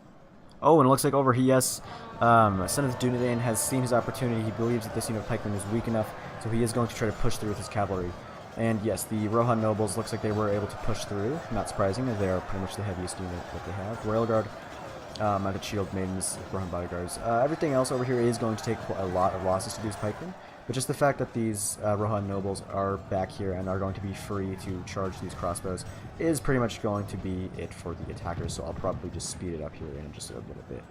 Oh, and it looks like over here, yes, Son of Dunedain has seen his opportunity. He believes that this unit of pikemen is weak enough, so he is going to try to push through with his cavalry. And yes, the Rohan nobles looks like they were able to push through. Not surprising, as they are pretty much the heaviest unit that they have. Royal Guard, Mounted Shield Maidens, Rohan bodyguards. Everything else over here is going to take a lot of losses to these pikemen. But just the fact that these Rohan nobles are back here and are going to be free to charge these crossbows is pretty much going to be it for the attackers, so I'll probably just speed it up here in just a little bit.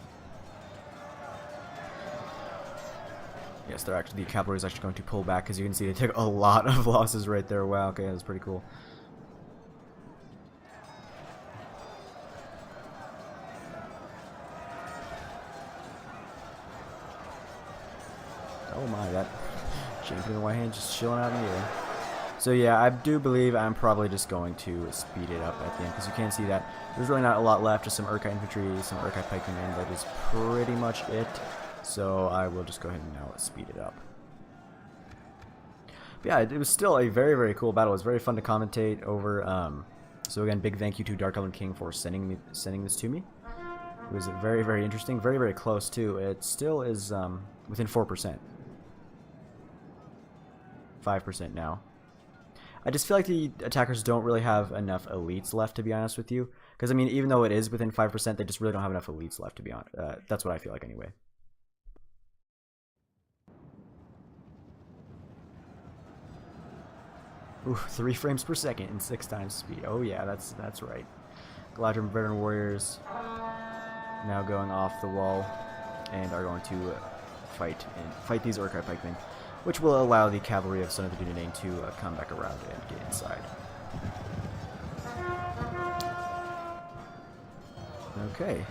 Yes, the cavalry is actually going to pull back, because you can see they took a lot of losses right there. Wow, okay, that's pretty cool. Oh my, that champion in the white hand just chilling out in the air. So yeah, I do believe I'm probably just going to speed it up at the end, because you can see that there's really not a lot left, just some Uruk-hai infantry, some Uruk-hai pikemen, and that is pretty much it. So I will just go ahead and now speed it up. But yeah, it was still a very, very cool battle. It was very fun to commentate over. So again, big thank you to Dark Elven King for sending this to me. It was very, very interesting, very, very close too. It still is within 4%. 5% now. I just feel like the attackers don't really have enough elites left, to be honest with you. Because, I mean, even though it is within 5%, they just really don't have enough elites left, to be honest. That's what I feel like anyway. Ooh, 3 frames per second and 6 times speed. Oh yeah, that's right. Galadriel veteran warriors now going off the wall and are going to fight these Uruk-hai pikemen, which will allow the cavalry of Son of the Dunedain to come back around and get inside. Okay,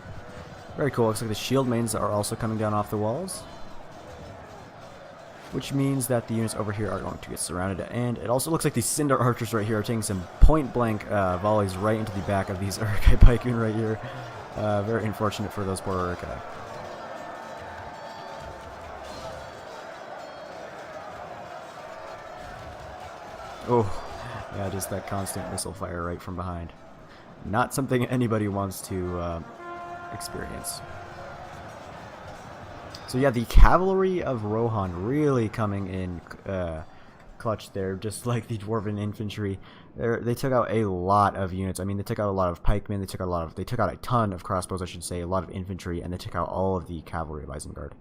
very cool. Looks like the shield mains are also coming down off the walls, which means that the units over here are going to get surrounded. And it also looks like these Cinder archers right here are taking some point-blank volleys right into the back of these Uruk-hai pikemen right here. Very unfortunate for those poor Uruk-hai. Oh, yeah, just that constant missile fire right from behind. Not something anybody wants to experience. So yeah, the cavalry of Rohan really coming in clutch there, just like the Dwarven infantry. They took out a lot of units. I mean, they took out a lot of pikemen. They took out a ton of crossbows, I should say, a lot of infantry, and they took out all of the cavalry of Isengard.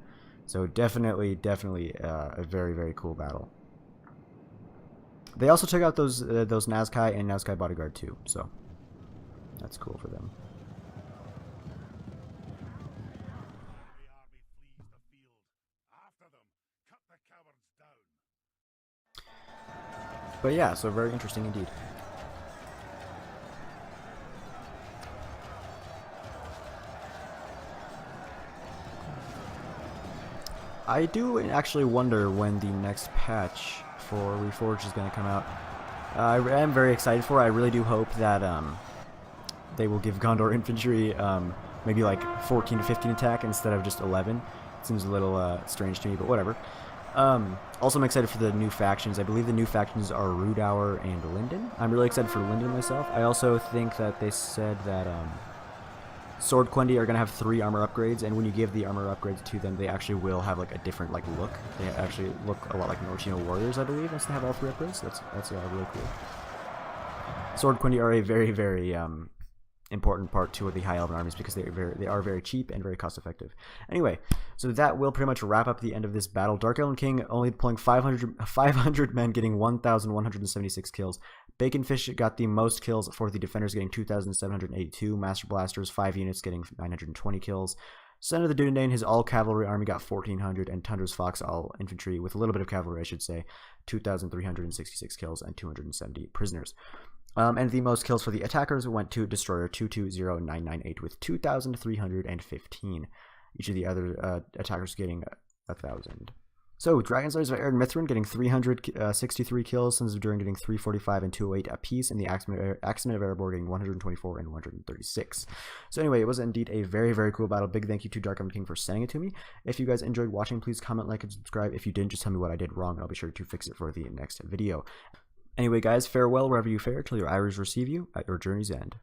So definitely a very, very cool battle. They also took out those Nazkai and Nazkai bodyguard too, so that's cool for them. But yeah, so very interesting indeed. I do actually wonder when the next patch for Reforged is going to come out. I am very excited for it. I really do hope that they will give Gondor infantry maybe like 14 to 15 attack instead of just 11. It seems a little strange to me, but whatever. Also, I'm excited for the new factions. I believe the new factions are Rudour and Linden. I'm really excited for Linden myself. I also think that they said that Sword Quendi are going to have 3 armor upgrades, and when you give the armor upgrades to them, they actually will have like a different like look. They actually look a lot like Nortino warriors, I believe, once they have all 3 upgrades. That's really cool. Sword Quendi are a very, very important part to the High Elven armies because they are very cheap and very cost effective. Anyway, so that will pretty much wrap up the end of this battle. Dark Elven King only deploying 500 men, getting 1,176 kills. Baconfish got the most kills for the defenders, getting 2,782. Master Blasters, 5 units, getting 920 kills. Son of the Dunedain, his all cavalry army got 1,400, and Tundra's Fox all infantry with a little bit of cavalry, I should say, 2,366 kills and 270 prisoners. And the most kills for the attackers went to Destroyer 220998 with 2,315. Each of the other attackers getting 1,000. So, Dragon Slayers of Aaron Mithrin getting 363 kills, Sons of Durin getting 345 and 208 apiece, and the Axemen of Erebor getting 124 and 136. So anyway, it was indeed a very, very cool battle. Big thank you to Dark Elven King for sending it to me. If you guys enjoyed watching, please comment, like, and subscribe. If you didn't, just tell me what I did wrong, and I'll be sure to fix it for the next video. Anyway, guys, farewell wherever you fare, till your eyes receive you at your journey's end.